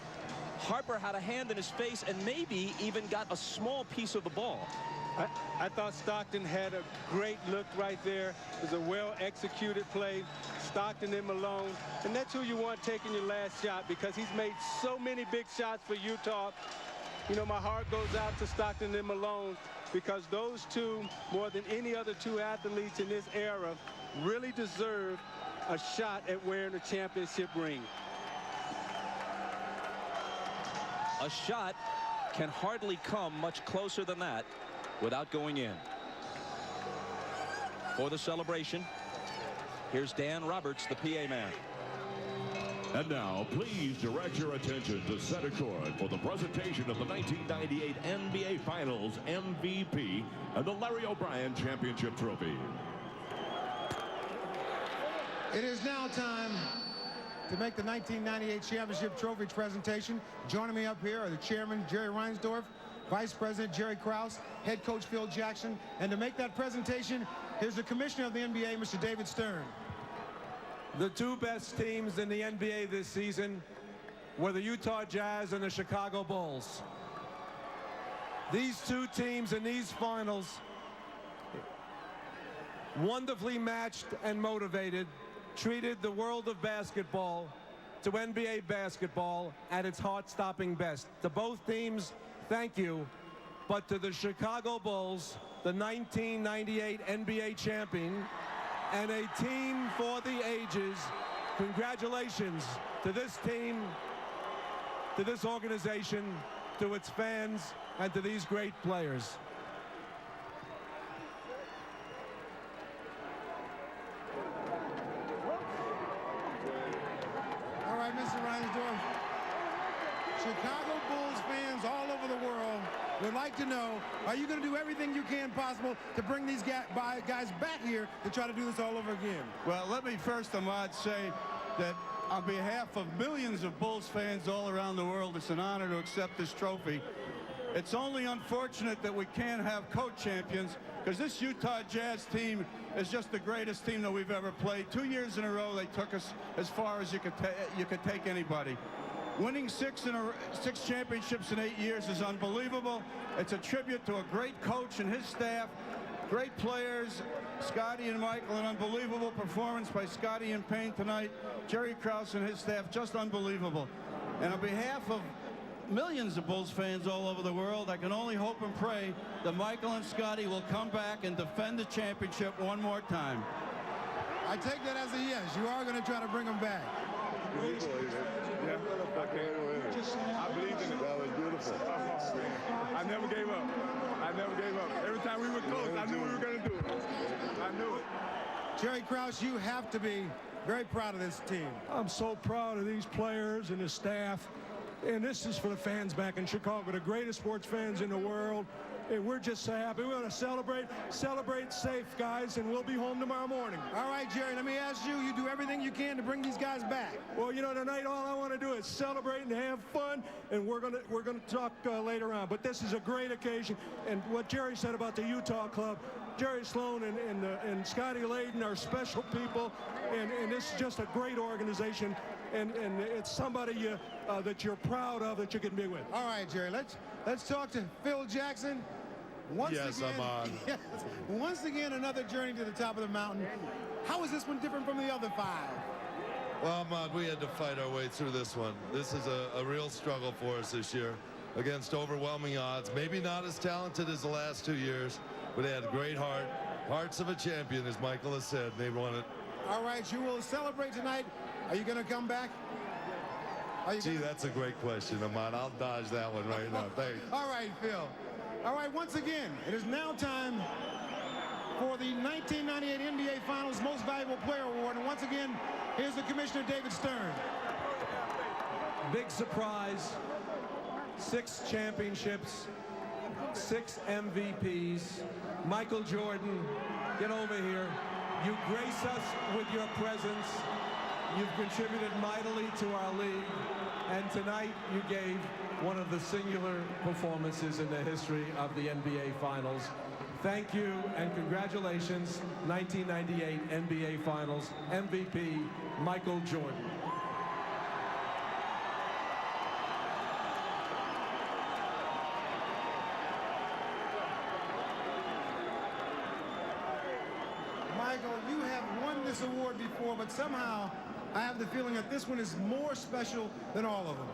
Harper had a hand in his face and maybe even got a small piece of the ball. I thought Stockton had a great look right there. It was a well-executed play. Stockton and Malone. And that's who you want taking your last shot, because he's made so many big shots for Utah. You know, my heart goes out to Stockton and Malone, because those two, more than any other two athletes in this era, really deserve a shot at wearing a championship ring. A shot can hardly come much closer than that without going in. For the celebration, here's Dan Roberts, the PA man. And now, please direct your attention to center court for the presentation of the 1998 NBA Finals MVP and the Larry O'Brien Championship Trophy. It is now time to make the 1998 championship trophy presentation. Joining me up here are the chairman, Jerry Reinsdorf, Vice President Jerry Krause, head coach Phil Jackson. And to make that presentation, here's the commissioner of the NBA, Mr. David Stern. The two best teams in the NBA this season were the Utah Jazz and the Chicago Bulls. These two teams in these finals, wonderfully matched and motivated, treated the world of basketball to NBA basketball at its heart-stopping best. To both teams, thank you. But to the Chicago Bulls, the 1998 NBA champion, and a team for the ages, congratulations to this team, to this organization, to its fans, and to these great players. All right, Mr. Reinsdorf. Chicago Bulls fans all over the world would like to know, are you going to do everything you can possible to bring these guys back here to try to do this all over again? Well, let me first, Ahmad, say that on behalf of millions of Bulls fans all around the world, it's an honor to accept this trophy. It's only unfortunate that we can't have co-champions, because this Utah Jazz team is just the greatest team that we've ever played. 2 years in a row, they took us as far as you could take anybody. Winning six championships in 8 years is unbelievable. It's a tribute to a great coach and his staff, great players, Scotty and Michael, an unbelievable performance by Scotty and Payne tonight. Jerry Krause and his staff, just unbelievable. And on behalf of millions of Bulls fans all over the world, I can only hope and pray that Michael and Scotty will come back and defend the championship one more time. I take that as a yes. You are going to try to bring them back. Yeah, I believe in it. That was beautiful. I never gave up. I never gave up. Every time we were close, I knew we were going to do it. I knew it. Jerry Krause, you have to be very proud of this team. I'm so proud of these players and the staff. And this is for the fans back in Chicago, the greatest sports fans in the world. And we're just so happy. We're going to celebrate safe, guys, and we'll be home tomorrow morning. All right, Jerry, let me ask you, you do everything you can to bring these guys back. Well, you know, tonight all I want to do is celebrate and have fun, and we're going to talk later on. But this is a great occasion. And what Jerry said about the Utah club, Jerry Sloan and Scotty Layden are special people, and this is just a great organization, and it's somebody that you're proud of that you can be with. All right, Jerry, let's talk to Phil Jackson. Yes, I'm on. Yes, once again, another journey to the top of the mountain. How is this one different from the other five? Well, Ahmad, we had to fight our way through this one. This is a real struggle for us this year against overwhelming odds. Maybe not as talented as the last 2 years, but they had a great heart. Hearts of a champion, as Michael has said. They won it. All right, you will celebrate tonight. Are you going to come back? Gee, that's a great question, Ahmad. I'll dodge that one right now. Thanks. All right, Phil. All right, once again, it is now time for the 1998 NBA Finals Most Valuable Player Award. And once again, here's the Commissioner, David Stern. Big surprise. 6 championships, 6 MVPs. Michael Jordan, get over here. You grace us with your presence. You've contributed mightily to our league. And tonight you gave one of the singular performances in the history of the NBA Finals. Thank you and congratulations, 1998 NBA Finals MVP, Michael Jordan. Michael, you have won this award before, but somehow I have the feeling that this one is more special than all of them.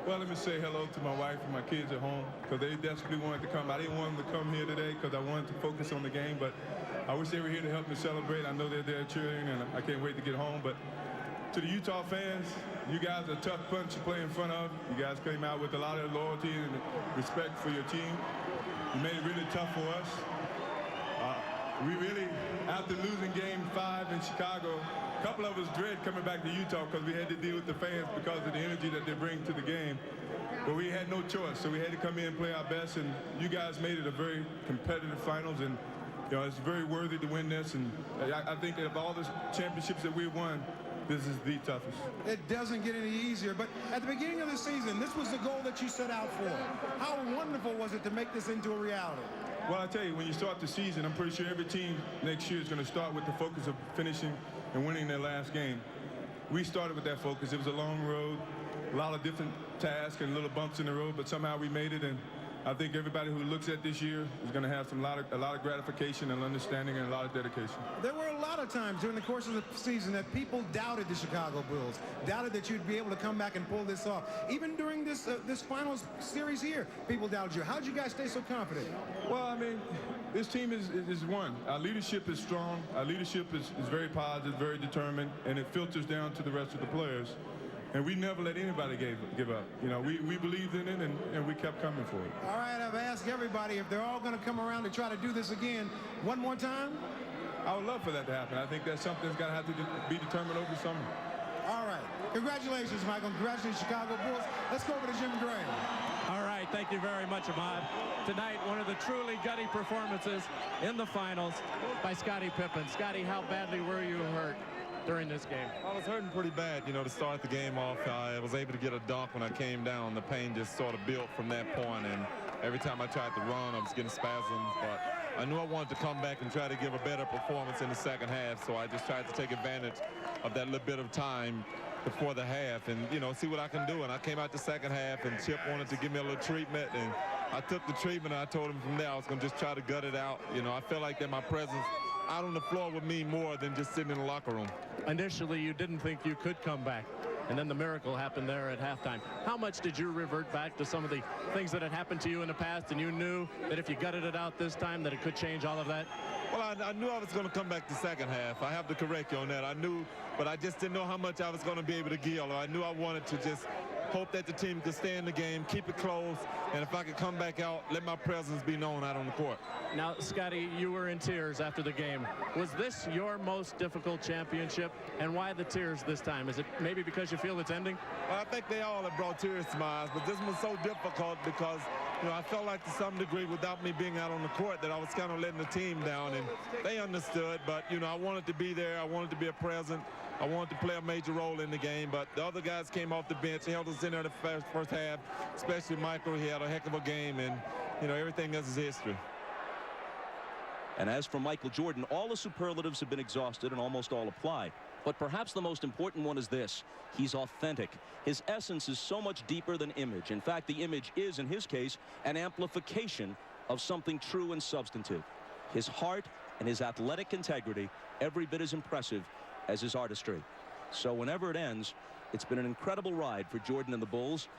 Well, let me say hello to my wife and my kids at home, because they desperately wanted to come. I didn't want them to come here today because I wanted to focus on the game, but I wish they were here to help me celebrate. I know they're there cheering, and I can't wait to get home. But to the Utah fans, you guys are a tough bunch to play in front of. You guys came out with a lot of loyalty and respect for your team. You made it really tough for us. We really, after losing Game 5 in Chicago, a couple of us dread coming back to Utah because we had to deal with the fans because of the energy that they bring to the game. But we had no choice, so we had to come in and play our best, and you guys made it a very competitive finals, and you know, it's very worthy to win this. And I think of all the championships that we've won, this is the toughest. It doesn't get any easier, but at the beginning of the season, this was the goal that you set out for. How wonderful was it to make this into a reality? Well, I tell you, when you start the season, I'm pretty sure every team next year is going to start with the focus of finishing and winning their last game. We started with that focus. It was a long road, a lot of different tasks and little bumps in the road, but somehow we made it, and I think everybody who looks at this year is going to have a lot of gratification and understanding and a lot of dedication. There were a lot of times during the course of the season that people doubted the Chicago Bulls, doubted that you'd be able to come back and pull this off. Even during this finals series here, people doubted you. How did you guys stay so confident? Well, I mean, this team is one. Our leadership is strong. Our leadership is very positive, very determined, and it filters down to the rest of the players. And we never let anybody give up. You know, we believed in it, and we kept coming for it. All right, I've asked everybody if they're all going to come around to try to do this again one more time. I would love for that to happen. I think that's something that's going to have to be determined over the summer. All right. Congratulations, Michael. Congratulations, Chicago Bulls. Let's go over to Jim Gray. All right, thank you very much, Ahmad. Tonight, one of the truly gutty performances in the finals by Scottie Pippen. Scottie, how badly were you hurt during this game? I was hurting pretty bad, you know, to start the game off. I was able to get a dunk when I came down. The pain just sort of built from that point, and every time I tried to run, I was getting spasms, but I knew I wanted to come back and try to give a better performance in the second half, so I just tried to take advantage of that little bit of time before the half and, you know, see what I can do. And I came out the second half, and Chip wanted to give me a little treatment, and I took the treatment, and I told him from there I was going to just try to gut it out. You know, I felt like that my presence out on the floor would mean more than just sitting in the locker room. Initially, you didn't think you could come back, and then the miracle happened there at halftime. How much did you revert back to some of the things that had happened to you in the past, and you knew that if you gutted it out this time that it could change all of that? Well, I knew I was going to come back the second half. I have to correct you on that. I knew, but I just didn't know how much I was going to be able to give. I knew I wanted to just hope that the team could stay in the game, keep it close, and if I could come back out, let my presence be known out on the court. Now, Scottie, you were in tears after the game. Was this your most difficult championship, and why the tears this time? Is it maybe because you feel it's ending? Well, I think they all have brought tears to my eyes, but this was so difficult because, you know, I felt like to some degree without me being out on the court that I was kind of letting the team down, and they understood, but, you know, I wanted to be there. I wanted to be a present. I wanted to play a major role in the game, but the other guys came off the bench, held us in there the first half, especially Michael. He had a heck of a game, and, you know, everything else is history. And as for Michael Jordan, all the superlatives have been exhausted and almost all applied. But perhaps the most important one is this: he's authentic. His essence is so much deeper than image. In fact, the image is, in his case, an amplification of something true and substantive. His heart and his athletic integrity every bit as impressive as his artistry. So whenever it ends, it's been an incredible ride for Jordan and the Bulls.